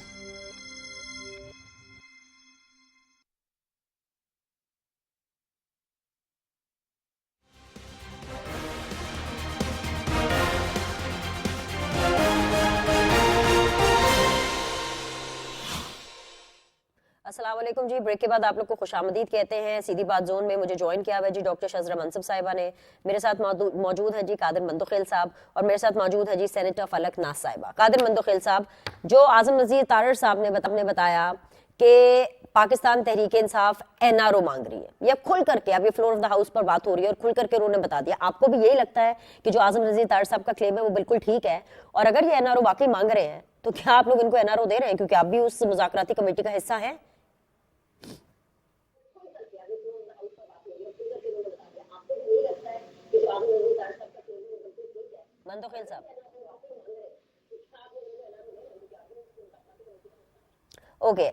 अस्सलाम वालेकुम जी। ब्रेक के बाद आप लोग को खुशामदीद कहते हैं। सीधी बात जोन में मुझे ज्वाइन किया हुआ है जी डॉक्टर शजरा मनसब साहिबा ने। मेरे साथ मौजूद है जी कादिर मंदोखेल साहब और मेरे साथ मौजूद है जी सेनेटर फलक नाज साहिबा। कादिर मंदोखेल साहब, जो आजम नज़ीर तारड़ साहब ने बताया कि पाकिस्तान तहरीक इंसाफ एनआरओ मांग रही है, या खुल करके अब ये फ्लोर ऑफ द हाउस पर बात हो रही है और खुल करके उन्होंने बता दिया, आपको भी यही लगता है कि जो आजम नज़ीर तारड़ साहब का क्लेम है वो बिल्कुल ठीक है? और अगर ये एनआरओ वाकई मांग रहे हैं तो क्या आप लोग इनको एनआरओ दे रहे हैं, क्योंकि आप भी उस मुज़ाकराती कमेटी का हिस्सा है? मंदोखेल साहब, ओके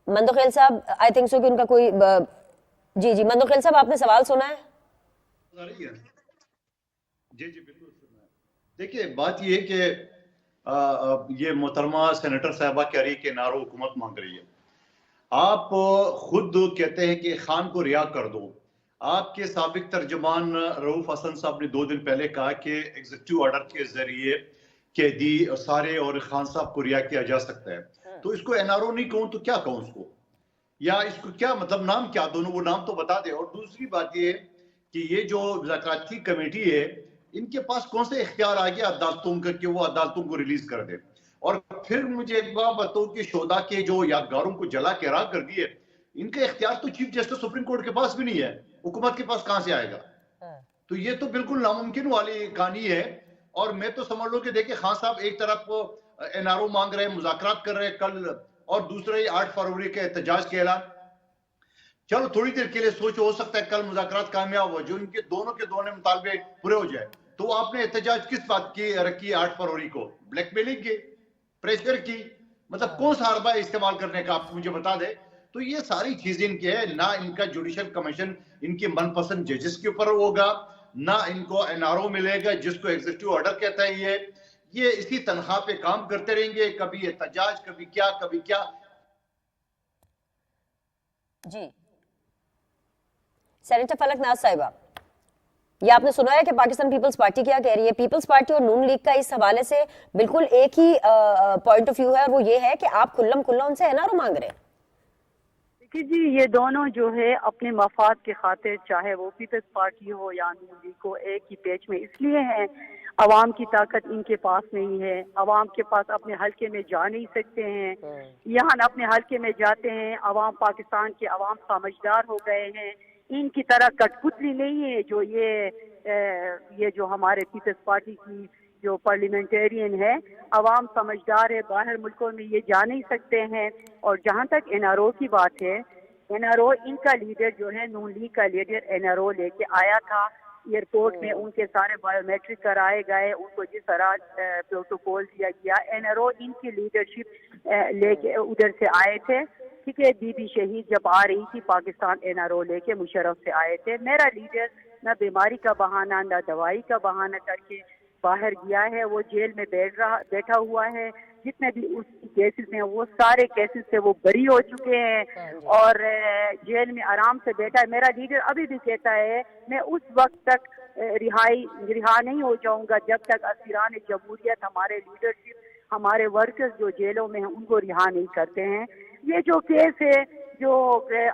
मंदोखेल साहब, आई थिंक सो कि उनका कोई जी जी मंदोखेल साहब, आपने सवाल सुना है? जी जी बिल्कुल सुना है। देखिए बात ये है कि ये मोहतरमा सेनेटर साहबा कह रही है कि एनआरओ हुकूमत मांग रही है। आप खुद कहते हैं कि खान को रिहा कर दो। आपके साबिक तर्जमान रऊफ हसन साहब ने 2 दिन पहले कहा कि एग्जीक्यूटिव ऑर्डर के जरिए कैदी सारे और खान साहब को रिहा किया जा सकता है। तो इसको एनआरओ नहीं कहूं तो क्या कहूं उसको, या इसको क्या मतलब नाम क्या, दोनों वो नाम तो बता दे। और दूसरी बात ये कि ये जो मुज़ाकराती कमेटी है, इनके पास कौन से इख्तियार आ गया अदालतों का कि वो अदालतों को रिलीज कर दे। और फिर मुझे एक बात बताओ कि शोधा के जो यादगारों को जला के राख कर दिए, इनका इख्तियार तो चीफ जस्टिस सुप्रीम कोर्ट के पास भी नहीं है, हुकूमत के पास कहां से आएगा? तो ये तो बिल्कुल नामुमकिन वाली कहानी है। और मैं तो समझ लो कि देखिए खान साहब एक तरफ एनआरओ मांग रहे हैं, मुज़ाकरात कर रहे हैं कल, और दूसरे 8 फरवरी के एहतजाज के ऐलान। चलो थोड़ी देर के लिए सोचो, हो सकता है कल मुज़ाकरात कामयाब हो, जो इनके दोनों के दोनों मुतालबे पूरे हो जाए। तो आपने एहतजाज किस बात की रखी 8 फरवरी को? ब्लैकमेलिंग की, प्रेशर की, मतलब कौन सा हरबा इस्तेमाल करने का, आप मुझे बता दे। तो ये सारी चीजें इनकी है ना। इनका जुडिशल कमीशन इनके मनपसंद जजेस के ऊपर होगा, ना इनको एनआरओ मिलेगा जिसको एग्जीक्यूटिव ऑर्डर कहता है। ये इसी तनख्वाह पे काम करते रहेंगे, कभी एहतजाज, कभी क्या कभी क्या। जी सेनेटर फलक नाज साहिबा, ये आपने सुना है कि पाकिस्तान पीपल्स पार्टी क्या कह रही है? पीपल्स पार्टी और नून लीग का इस हवाले से बिल्कुल एक ही पॉइंट ऑफ व्यू है, और वो ये है कि आप खुल्लम खुल्ला उनसे एनआरओ मांग रहे हैं। देखिए जी, ये दोनों जो है अपने मफाद के खातिर, चाहे वो पीपल्स पार्टी हो या नून लीग को, एक ही पेज में इसलिए हैं। अवाम की ताकत इनके पास नहीं है, अवाम के पास अपने हल्के में जा नहीं सकते हैं। यहाँ अपने हल्के में जाते हैं, अवाम पाकिस्तान के अवाम समझदार हो गए हैं, इनकी तरह कठपुतली नहीं है। जो ये जो हमारे पीपल्स पार्टी की जो पार्लियामेंटेरियन है, अवाम समझदार है, बाहर मुल्कों में ये जा नहीं सकते हैं। और जहाँ तक एनआरओ की बात है, एनआरओ इनका लीडर जो है, नून लीग का लीडर एनआरओ लेके आया था, एयरपोर्ट में उनके सारे बायोमेट्रिक कराए गए, उनको जिस तरह प्रोटोकॉल दिया गया। एनआरओ इनकी लीडरशिप लेके उधर से आए थे, ठीक है। बीबी शहीद जब आ रही थी पाकिस्तान एनआरओ लेके मुशर्रफ से आए थे। मेरा लीडर न बीमारी का बहाना न दवाई का बहाना करके बाहर गया है, वो जेल में बैठा हुआ है। जितने भी उसकी केसेस हैं वो सारे केसेस से वो बरी हो चुके हैं और जेल में आराम से बैठा है। मेरा लीडर अभी भी कहता है मैं उस वक्त तक रिहा नहीं हो जाऊंगा जब तक असीरान जमहूरियत, हमारे लीडरशिप, हमारे वर्कर्स जो जेलों में हैं उनको रिहा नहीं करते हैं। ये जो केस है, जो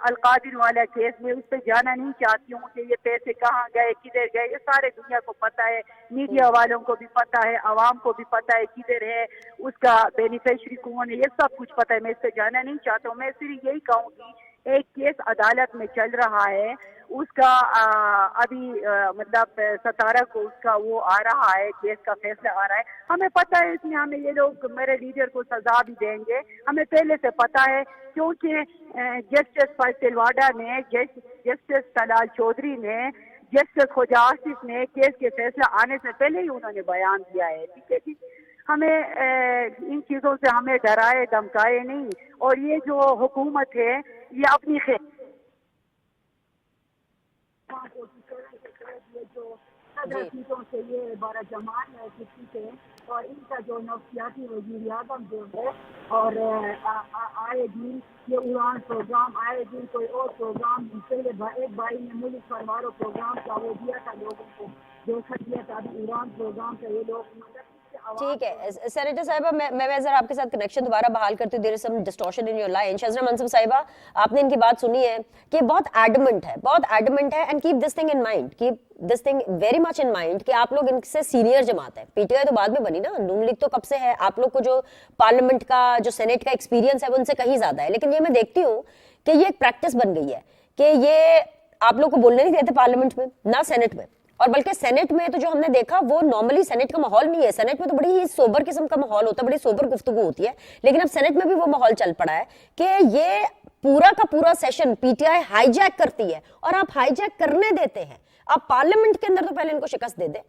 अलकादिर वाला केस, में उस पर जाना नहीं चाहती हूँ कि ये पैसे कहाँ गए, किधर गए। ये सारे दुनिया को पता है, मीडिया वालों को भी पता है, आवाम को भी पता है किधर है, उसका बेनिफिशियरी कौन है, ये सब कुछ पता है। मैं इस पर जाना नहीं चाहता हूँ। मैं सिर्फ यही कहूँगी, एक केस अदालत में चल रहा है, उसका अभी मतलब 17 को उसका वो आ रहा है, केस का फैसला आ रहा है। हमें पता है इसमें हमें ये लोग मेरे लीडर को सजा भी देंगे, हमें पहले से पता है, क्योंकि जस्टिस फैसल वाडा ने, जस्टिस तलाल चौधरी ने, जस्टिस खुजा आसिफ ने केस के फैसला आने से पहले ही उन्होंने बयान दिया है, ठीक है जी। हमें इन चीज़ों से हमें डराए धमकाए नहीं। और ये जो हुकूमत है ये अपनी चीज़ों से ये बड़ा जमान है किसी से, और इनका जो नफ्सियाती वज़ीर आज़म जो है, और आए दिन ये उड़ान प्रोग्राम, आए दिन कोई और प्रोग्राम, पहले एक भाई ने मुल्क परवारों प्रोग्राम का वो दिया था, लोगों को देखा दिया था, अभी उड़ान प्रोग्राम का ये लोग मतलब। ठीक है सेनेटर साहिबा, मैं जरा आपके साथ कनेक्शन दोबारा बहाल करती हूँ। There is some distortion in your line. Shazna Mansoor sahiba, आपने इनकी बात सुनी है कि बहुत एडमेंट है and keep this thing in mind, keep this thing very much in mind कि आप लोग इनसे सीनियर जमात है। पीटीआई तो बाद में बनी ना, नून लीग तो कब से है। आप लोग को जो पार्लियामेंट का, जो सेनेट का एक्सपीरियंस है वो उनसे कहीं ज्यादा है। लेकिन ये मैं देखती हूँ कि ये एक प्रैक्टिस बन गई है कि ये आप लोग को बोलने नहीं देते पार्लियामेंट में, ना सेनेट में। और बल्कि सेनेट में तो जो हमने देखा वो नॉर्मली सेनेट का माहौल नहीं है। सेनेट में तो बड़ी ही सोबर किस्म का माहौल होता है, बड़ी सोबर गुफ्तगू होती है। लेकिन अब सेनेट में भी वो माहौल चल पड़ा है कि ये पूरा का पूरा सेशन पीटीआई हाईजैक करती है, और आप हाईजैक करने देते हैं। आप पार्लियामेंट के अंदर तो पहले इनको शिकस्त दे दें।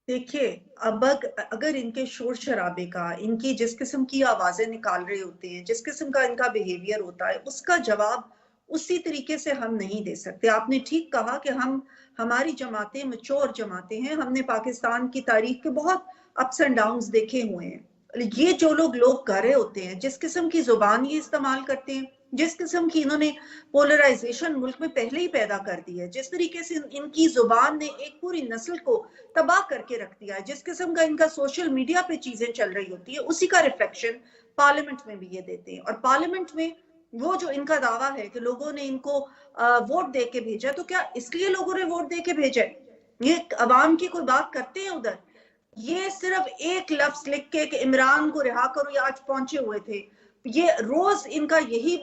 देखिए, अब अगर इनके शोर शराबे का, इनकी जिस किस्म की आवाजें निकाल रहे होते हैं, जिस किस्म का इनका बिहेवियर होता है, उसका जवाब उसी तरीके से हम नहीं दे सकते। आपने ठीक कहा कि हमारी जमातें मैच्योर जमातें हैं, हमने पाकिस्तान की तारीख के बहुत अप्स एंड डाउन्स देखे हुए हैं। ये जो लोग कर रहे होते हैं, जिस किस्म की जुबान ये इस्तेमाल करते हैं, जिस किस्म की इन्होंने पोलराइजेशन मुल्क में पहले ही पैदा कर दी है, जिस तरीके से इनकी जुबान ने एक पूरी नस्ल को तबाह करके रख दिया है, जिस किस्म का इनका सोशल मीडिया पे चीजें चल रही होती है, उसी का रिफ्लेक्शन पार्लियामेंट में भी ये देते हैं। और पार्लियामेंट में वो जो इनका दावा है कि लोगों ने इनको वोट दे के भेजा, तो क्या इसलिए लोगों ने वोट दे के भेजा? ये अवाम की कोई बात करते हैं उधर? ये सिर्फ एक लफ्ज लिख के कि इमरान को रिहा करो, ये आज पहुंचे हुए थे। ये रोज इनका यही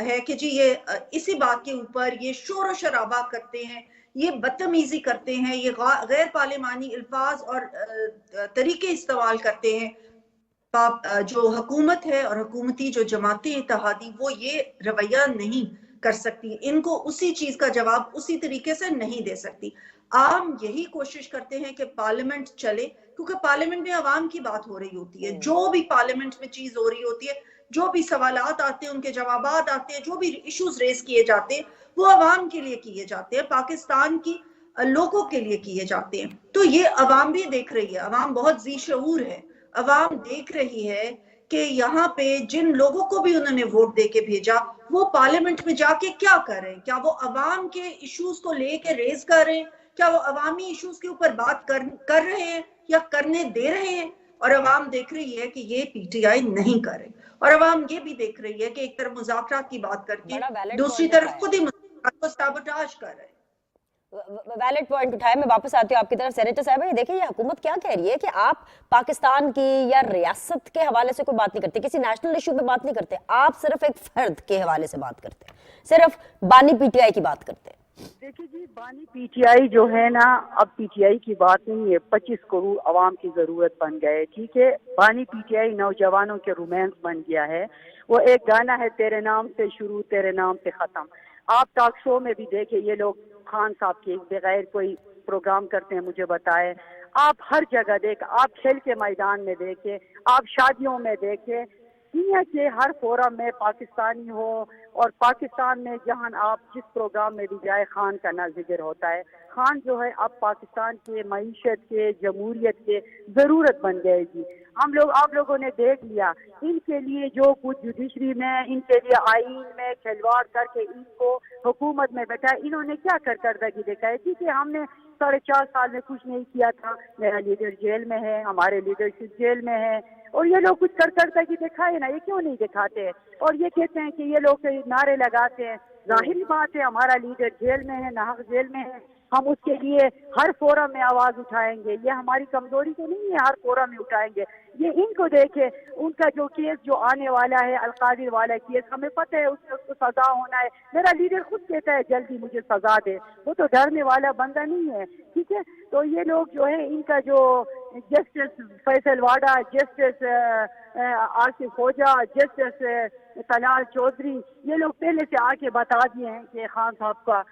है कि जी ये इसी बात के ऊपर ये शोर शराबा करते हैं, ये बदतमीजी करते हैं, ये गैर पार्लिमानी अल्फाज और तरीके इस्तेमाल करते हैं। जो हुकूमत है और हुकूमती जो जमातें इत्तेहादी, वो ये रवैया नहीं कर सकती, इनको उसी चीज का जवाब उसी तरीके से नहीं दे सकती। आम यही कोशिश करते हैं कि पार्लियामेंट चले, क्योंकि पार्लियामेंट में आवाम की बात हो रही होती है। जो भी पार्लियामेंट में चीज हो रही होती है, जो भी सवालात आते हैं, उनके जवाब आते हैं, जो भी इश्यूज रेस किए जाते हैं, वो आवाम के लिए किए जाते हैं, पाकिस्तान की लोगों के लिए किए जाते हैं। तो ये अवाम भी देख रही है, अवाम बहुत जी शऊर है। अवाम देख रही है कि यहाँ पे जिन लोगों को भी उन्होंने वोट दे के भेजा, वो पार्लियामेंट में जाके क्या कर रहे हैं? क्या वो अवाम के इश्यूज को लेके रेज कर रहे हैं? क्या वो अवामी इश्यूज के ऊपर बात कर रहे हैं या करने दे रहे हैं? और अवाम देख रही है कि ये पीटीआई नहीं कर रहे, और अवाम ये भी देख रही है कि एक तरफ मुज़ाकरात की बात करके दूसरी तरफ खुद ही मुज़ाकरात को साबोटाज कर रहे हैं। वैलिड पॉइंट उठाया। मैं वापस आती हूँ आपकी तरफ। सेनेटर साहब, ये देखिए, ये हुकूमत क्या कह रही है कि आप पाकिस्तान की या रियासत के हवाले से कोई बात नहीं करते, किसी नेशनल इशू पे बात नहीं करते, आप सिर्फ एक फर्द के हवाले से बात करते हैं, सिर्फ बानी पीटीआई की बात करते हैं। دیکھیے جی، بانی پی ٹی آئی جو ہے نا، اب پی ٹی آئی کی بات نہیں ہے، 25 کروڑ عوام کی ضرورت بن گئے. ٹھیک ہے، بانی پی ٹی آئی نوجوانوں کے رومانس بن گیا ہے. وہ ایک گانا ہے، تیرے نام سے شروع تیرے نام سے ختم. آپ ٹاک شو میں بھی دیکھیں، یہ لوگ خان صاحب کے بغیر کوئی پروگرام کرتے ہیں مجھے بتائے. آپ ہر جگہ دیکھ، آپ کھیل کے میدان میں دیکھیں، آپ شادیوں میں دیکھیں، دنیا کے ہر فورم میں پاکستانی ہو، اور پاکستان میں جہاں آپ جس پروگرام میں بھی جائے خان کا نہ ذکر ہوتا ہے. خان جو ہے اب پاکستان کے معیشت کے، جمہوریت کے ضرورت بن گئے گی. آپ لوگوں نے دیکھ لیا ان کے لیے جو کچھ جوڈیشری میں، ان کے لیے آئین میں کھلواڑ کر کے ان کو حکومت میں بیٹھا، انہوں نے کیا کردگی دکھائی تھی کہ ہم نے 4.5 سال میں کچھ نہیں کیا تھا. میرا لیڈر جیل میں ہے، ہمارے لیڈرشپ جیل میں ہے، اور یہ لوگ کچھ کردگی دکھائے نا، یہ کیوں نہیں دکھاتے؟ اور یہ کہتے ہیں کہ یہ لوگ نعرے لگاتے ہیں. ظاہری بات ہے ہمارا لیڈر جیل میں ہے، ناحق جیل میں ہے، ہم اس کے لیے ہر فورم میں آواز اٹھائیں گے. یہ ہماری کمزوری تو نہیں ہے، ہر فورم میں اٹھائیں گے. یہ ان کو دیکھے، ان کا جو کیس جو آنے والا ہے، القادر والا کیس، ہمیں پتہ ہے اس کو سزا ہونا ہے. میرا لیڈر خود کہتا ہے جلدی مجھے سزا دے، وہ تو ڈرنے والا بندہ نہیں ہے. ٹھیک ہے، تو یہ لوگ جو ہے ان کا جو جسٹس فیصل واڈا، جسٹس آصف خوجا، جسٹس طلال چودھری، یہ لوگ پہلے سے آ کے بتا دیے ہیں کہ خان صاحب کا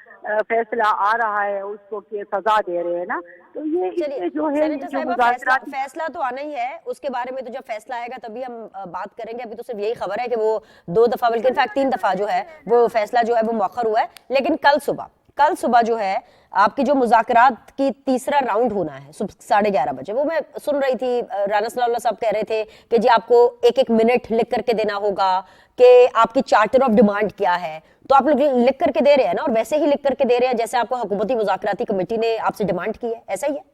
فیصلہ آ رہا ہے، اس کو کہ سزا دے رہے ہیں نا. تو یہ اس چلیے میں جو ہے سینیٹر جو صاحبہ، مذاکرات فیصلہ تو آنا ہی ہے، اس کے بارے میں تو جب فیصلہ آئے گا تبھی ہم بات کریں گے. ابھی تو صرف یہی خبر ہے کہ وہ 2 دفعہ، بلکہ انفیکٹ 3 دفعہ جو ہے وہ فیصلہ جو ہے وہ مؤخر ہوا ہے. لیکن کل صبح جو ہے آپ کی جو مذاکرات کی تیسرا راؤنڈ ہونا ہے صبح 11:30 بجے، وہ میں سن رہی تھی رانا صلی اللہ صاحب کہہ رہے تھے کہ جی آپ کو ایک منٹ لکھ کر کے دینا ہوگا کہ آپ کی چارٹر آف ڈیمانڈ کیا ہے. تو آپ لوگ لکھ کر کے دے رہے ہیں نا، اور ویسے ہی لکھ کر کے دے رہے ہیں جیسے آپ کو حکومتی مذاکراتی کمیٹی نے آپ سے ڈیمانڈ کی ہے، ایسا ہی ہے؟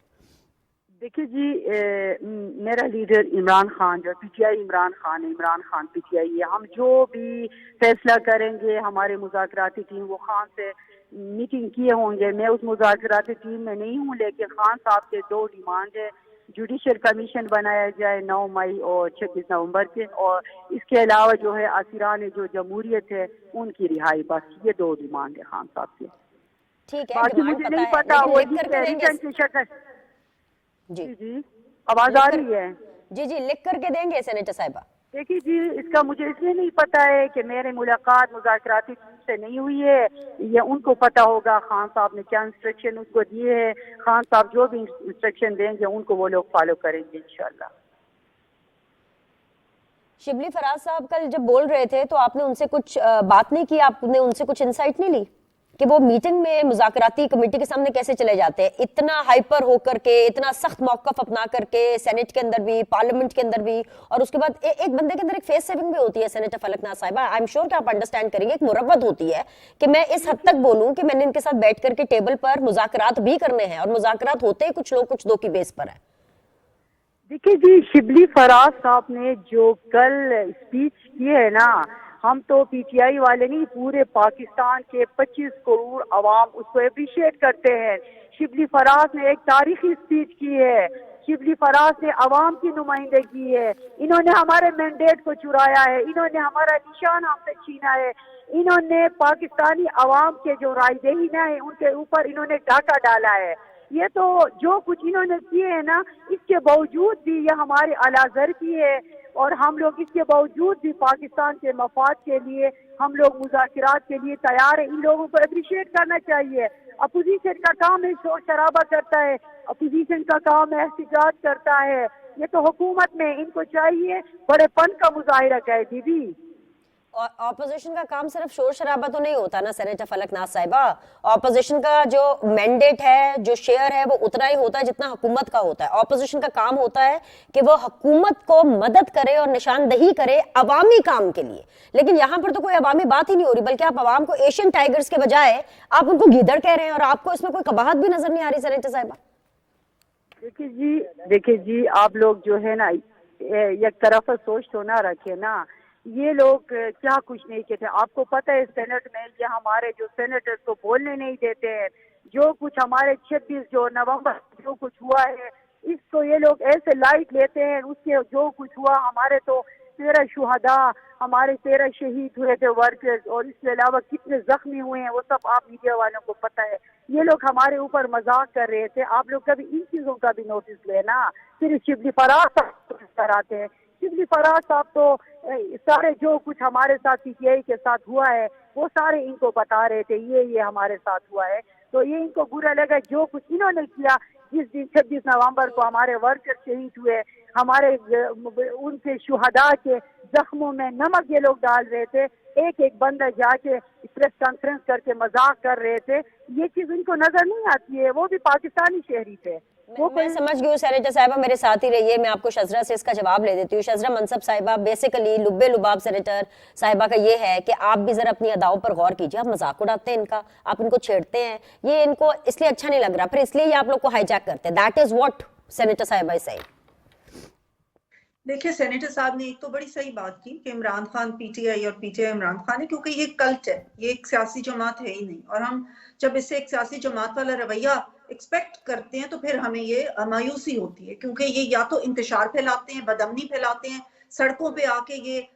دیکھیے جی، میرا لیڈر عمران خان جو P T I Imran Khan P T I ہے. ہم جو بھی فیصلہ کریں گے، ہمارے مذاکراتی ٹیم وہ خان سے میٹنگ کیے ہوں گے. میں اس مذاکراتی ٹیم میں نہیں ہوں، لیکن خان صاحب کے 2 ڈیمانڈ ہے. جوڈیشل کمیشن بنایا جائے 9 مئی اور 26 نومبر کے، اور اس کے علاوہ جو ہے اسیران جو جمہوریت ہے ان کی رہائی. بس یہ 2 ڈیمانڈ ہے خان صاحب کے. ٹھیک ہے، باقی ڈیمانڈ مجھے پتہ نہیں ہے، پتا لیکن وہ لکھ کر کے دیں گے. ریٹن کی شکل. جی جی آواز آ رہی ہے؟ جی لکھ کر کے دیں گے سینیٹر صاحبہ. دیکھیے جی، اس کا مجھے اس لیے نہیں پتا ہے کہ میرے ملاقات مذاکراتی ٹیم سے نہیں ہوئی ہے. یہ ان کو پتا ہوگا خان صاحب نے کیا انسٹرکشن اس کو دیے ہیں. خان صاحب جو بھی انسٹرکشن دیں گے ان کو وہ لوگ فالو کریں گے انشاءاللہ. شبلی فراز صاحب کل جب بول رہے تھے تو آپ نے ان سے کچھ بات نہیں کی؟ آپ نے ان سے کچھ انسائٹ نہیں لی کہ وہ میٹنگ میں مذاکراتی کمیٹی کے سامنے کیسے چلے جاتے ہیں اتنا ہائپر ہو کر کے، اتنا سخت موقف اپنا کر کے، سینٹ کے اندر بھی، پارلیمنٹ کے اندر بھی، اور اس کے بعد ایک بندے کے اندر ایک فیس سیونگ بھی ہوتی ہے سینیٹر فلکناز صاحبہ. آئی ایم شیور کہ آپ انڈرسٹینڈ کریں گے، ایک مروت ہوتی ہے کہ میں اس حد تک بولوں کہ میں نے ان کے ساتھ بیٹھ کر کے ٹیبل پر مذاکرات بھی کرنے ہیں، اور مذاکرات ہوتے ہی کچھ لوگ کچھ دو کی بیس پر ہیں. دیکھیے جی، شبلی فراز صاحب نے جو کل اسپیچ کی ہے نا، ہم تو پی ٹی آئی والے نہیں، پورے پاکستان کے 25 کروڑ عوام اس کو اپریشیٹ کرتے ہیں. شبلی فراز نے ایک تاریخی اسپیچ کی ہے. شبلی فراز نے عوام کی نمائندگی کی ہے. انہوں نے ہمارے مینڈیٹ کو چرایا ہے، انہوں نے ہمارا نشان ہم سے چھینا ہے. انہوں نے پاکستانی عوام کے جو رائے دہندہ ہیں ان کے اوپر انہوں نے ڈاکہ ڈالا ہے. یہ تو جو کچھ انہوں نے کیے ہیں نا، اس کے باوجود بھی یہ ہمارے اعلیٰ زر کی ہے، اور ہم لوگ اس کے باوجود بھی پاکستان کے مفاد کے لیے ہم لوگ مذاکرات کے لیے تیار ہیں. ان لوگوں کو اپریشیٹ کرنا چاہیے. اپوزیشن کا کام ہے شور شرابہ کرتا ہے، اپوزیشن کا کام ہے احتجاج کرتا ہے. یہ تو حکومت میں ان کو چاہیے بڑے پن کا مظاہرہ کرے. دیدی، اپوزیشن کا کام صرف شور شرابہ تو نہیں ہوتا نا سینیٹر فلکناز صاحبہ. اپوزیشن کا جو مینڈیٹ ہے، جو شیئر ہے، وہ اتنا ہی ہوتا ہے جتنا حکومت کا ہوتا ہے. اپوزیشن کا کام ہوتا ہے کہ وہ حکومت کو مدد کرے اور نشاندہی کرے عوامی کام کے لیے. لیکن یہاں پر تو کوئی عوامی بات ہی نہیں ہو رہی، بلکہ آپ عوام کو ایشین ٹائیگرز کے بجائے آپ ان کو گیدڑ کہہ رہے ہیں، اور آپ کو اس میں کوئی قباحت بھی نظر نہیں آ رہی سینیٹر صاحبہ. دیکھیے جی آپ لوگ جو ہے نا ایک طرف سوچ تو نہ رکھے نا. یہ لوگ کیا کچھ نہیں کہتے. آپ کو پتہ ہے سینٹ میں یہ ہمارے جو سینیٹر کو بولنے نہیں دیتے ہیں. جو کچھ ہمارے 26 نومبر جو کچھ ہوا ہے، اس کو یہ لوگ ایسے لائٹ لیتے ہیں. اس کے جو کچھ ہوا ہمارے تو 13 शुहदा, हमारे 13 शहीद हुए थे वर्कर्स, और इसके अलावा कितने जख्मी हुए हैं वो सब आप मीडिया वालों को पता है। ये लोग हमारे ऊपर मजाक कर रहे थे। आप लोग कभी इन चीजों का भी नोटिस लेना। फिर शिबली फराज कराते हैं। शिबली फराज साहब तो सारे जो कुछ हमारे साथ पीटीआई के साथ हुआ है वो सारे इनको बता रहे थे, ये हमारे साथ हुआ है। तो ये इनको बुरा लगा जो कुछ इन्होंने किया। जिस दिन 26 नवंबर को हमारे वर्कर शहीद हुए, हमारे उनके शुहदा के जख्मों में नमक ये लोग डाल रहे थे, एक एक बंदा जाके प्रेस कॉन्फ्रेंस करके मजाक कर रहे थे। ये चीज इनको नजर नहीं आती है। वो भी पाकिस्तानी शहरी थे। मैं समझ गई हूँ सेनेटर साहिबा, मेरे साथ ही रहिए, मैं आपको शजरा से इसका जवाब ले देती हूँ। शजरा मनसब साहिबा, बेसिकली लुब्बे लुबाब सेनेटर साहिबा का ये है कि आप भी जरा अपनी अदाओं पर गौर कीजिए। आप मजाक उड़ाते हैं इनका, आप इनको छेड़ते हैं, ये इनको इसलिए अच्छा नहीं लग रहा, फिर इसलिए ये आप लोग को हाईजैक करते हैं। दैट इज व्हाट सेनेटर साहिबा इज सेइंग। देखिए, सेनेटर साहब ने एक तो बड़ी सही बात की कि इमरान खान पीटीआई और पीटीआई इमरान खान है, क्योंकि ये कल्ट है, ये एक सियासी जमात है ही नहीं। और हम जब इससे एक सियासी जमात वाला रवैया एक्सपेक्ट करते हैं तो फिर हमें ये मायूसी होती है, क्योंकि ये या तो इंतशार फैलाते हैं, बदअमनी फैलाते हैं, सड़कों पे आके ये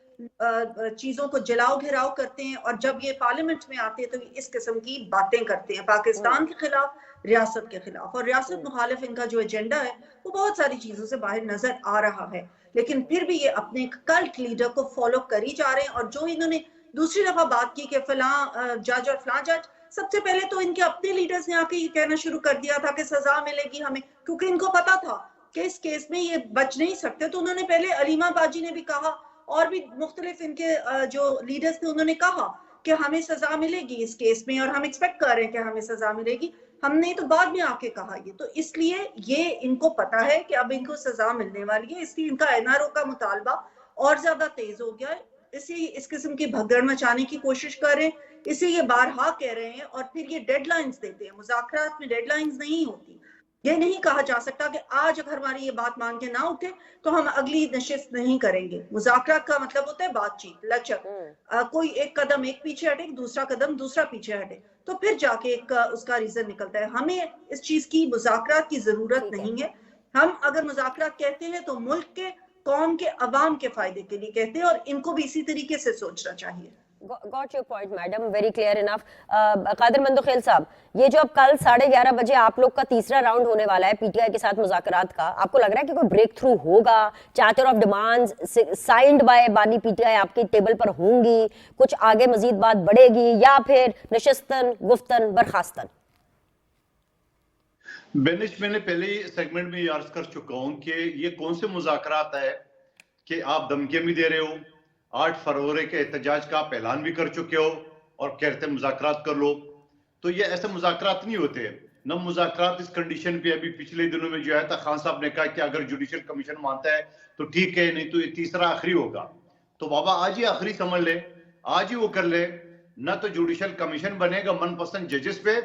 चीजों को जलाओ घिराव करते हैं, और जब ये पार्लियामेंट में आते हैं तो इस किस्म की बातें करते हैं पाकिस्तान के खिलाफ, रियासत के खिलाफ। और रियासत मुखालिफ इनका जो एजेंडा है वो बहुत सारी चीजों से बाहर नजर आ रहा है, लेकिन फिर भी ये अपने कल्ट लीडर को फॉलो कर ही जा रहे हैं। और जो इन्होंने दूसरी दफा बात की कि फलां जज और फलां जज, सबसे पहले तो इनके अपने लीडर्स ने आके ये कहना शुरू कर दिया था कि सजा मिलेगी हमें, क्योंकि इनको पता था कि इस केस में ये बच नहीं सकते। तो उन्होंने पहले अलीमा बाजी ने भी कहा, और भी मुख्तलिफ इनके जो लीडर्स थे उन्होंने कहा कि हमें सजा मिलेगी इस केस में, और हम एक्सपेक्ट कर रहे हैं कि हमें सजा मिलेगी। हमने तो बाद में आके कहा ये, तो इसलिए ये इनको पता है कि अब इनको सजा मिलने वाली है, इसलिए इनका एनआरओ का मुतालबा और ज्यादा तेज हो गया है। इस किस्म की भगदड़ मचाने की कोशिश कर रहे हैं, इसे ये बारहा कह रहे हैं, और फिर ये डेडलाइंस देते हैं। मुज़ाकरात में डेडलाइंस नहीं होती। ये नहीं कहा जा सकता कि आज अगर हमारी ये बात मान के ना उठे तो हम अगली नशिस्त नहीं करेंगे। मुज़ाकरात का मतलब होता है बातचीत, लचक। कोई एक कदम एक पीछे हटे, दूसरा कदम दूसरा पीछे हटे, तो फिर जाके एक उसका रीजन निकलता है। हमें इस चीज की मुज़ाकरात की जरूरत नहीं है। हम अगर मुज़ाकरात कहते हैं तो मुल्क के, कौम के, अवाम के फायदे के लिए कहते हैं, और इनको भी इसी तरीके से सोचना चाहिए। Got your point, madam, very clear enough. Qadir Mandokhel sahab, ये जो अब कल 11:30 बजे आप लोग का तीसरा राउंड होने वाला है पीटीआई के साथ मुज़ाकरात का, आपको लग रहा है कि कोई ब्रेक थ्रू होगा? Charter of demands signed by बानी पीटीआई आपकी टेबल पर होंगी, कुछ आगे मजीद बात बढ़ेगी, या फिर नशिस्तन गुफ्तन बर्खास्तन? बेनिश, मैंने पहले ही सेगमेंट में अर्ज कर चुका हूं कि ये कौन से मुज़ाकरात है कि आप धमकियां भी दे रहे हो, 8 फरवरी के एहतजाज का आप ऐलान भी कर चुके हो और कहते मुज़ाकरात कर लो। तो ये ऐसे मुज़ाकरात नहीं होते। न मुज़ाकरात इस कंडीशन पे, अभी पिछले दिनों में जो है था खान साहब ने कहा कि अगर जुडिशियल कमीशन मानता है तो ठीक है, नहीं तो ये तीसरा आखिरी होगा। तो बाबा आज ही आखिरी समझ ले, आज ही वो कर ले। न तो जुडिशियल कमीशन बनेगा मनपसंद जजेस पे,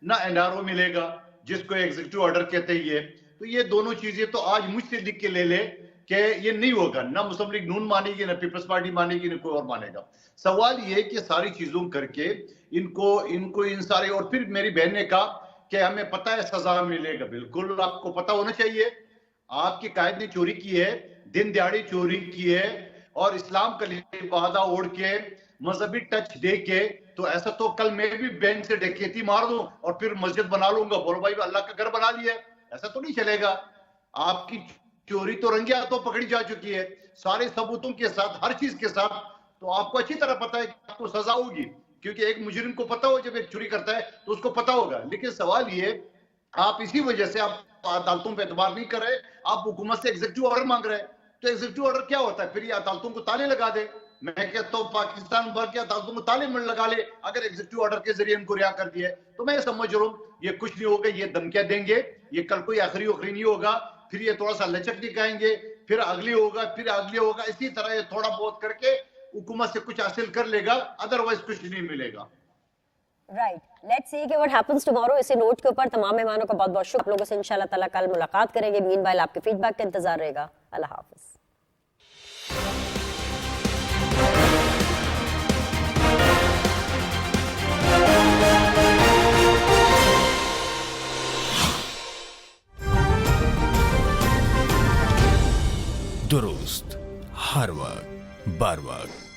न एनआरओ मिलेगा जिसको एग्जीक्यूटिव ऑर्डर कहते हैं। ये तो ये दोनों चीजें तो आज मुझसे लिख के ले ले कि ये नहीं होगा। ना मुस्लिम लीग नून मानेगी, ना पीपल्स पार्टी मानेगी, ना कोई और मानेगा। सवाल ये कि सारी चीजों करके इनको इन सारे, और फिर मेरी बहन ने कहा कि हमें पता है सजा मिलेगा। बिल्कुल आपको पता होना चाहिए। आपके कायद ने चोरी की है, दिन दिहाड़ी चोरी की है, और इस्लाम का लिबादा ओढ़ के, मजहबी टच दे के, तो ऐसा तो कल मैं भी बैंक से डकैती मार दूं और फिर मस्जिद बना लूंगा, बोलो भाई अल्लाह का घर बना लिया। ऐसा तो नहीं चलेगा। आपकी चोरी तो रंगे हाथों पकड़ी जा चुकी है, सारे सबूतों के साथ, हर चीज के साथ। तो आपको अच्छी तरह पता है कि आपको सजा होगी, क्योंकि एक मुजरिम को पता हो जब एक चोरी करता है तो उसको पता होगा। लेकिन सवाल ये, आप इसी वजह से आप अदालतों पर एतबार नहीं कर रहे, आप हुकूमत से एग्जीक्यूटिव ऑर्डर मांग रहे हैं। तो एग्जीक्यूटिव ऑर्डर क्या होता है? फिर ये अदालतों को ताले लगा दे। मैं कहता हूँ पाकिस्तान भर के अदालतों को ताले लगा ले अगर एग्जीक्यूटिव ऑर्डर के जरिए इनको रिहा कर दिया। तो मैं समझ रहा हूँ ये कुछ नहीं होगा, ये धमकियां देंगे, ये कल कोई आखिरी नहीं होगा, फिर ये थोड़ा सा लचक दिखाएंगे, फिर अगली होगा, फिर अगली होगा। इसी तरह ये थोड़ा बहुत करके हुकूमत से कुछ हासिल कर लेगा, अदरवाइज कुछ नहीं मिलेगा। राइट, लेट्स सी कि व्हाट हैपेंस टुमारो। इसी नोट के ऊपर तमाम मेहमानों का बहुत बहुत शुक्रिया। आप लोगों से इंशाल्लाह ताला कल मुलाकात करेंगे। मीनवाइल आपके फीडबैक का इंतजार रहेगा। अल्लाह हाफिज। दुरुस्त हर वक्त। बर वक्त।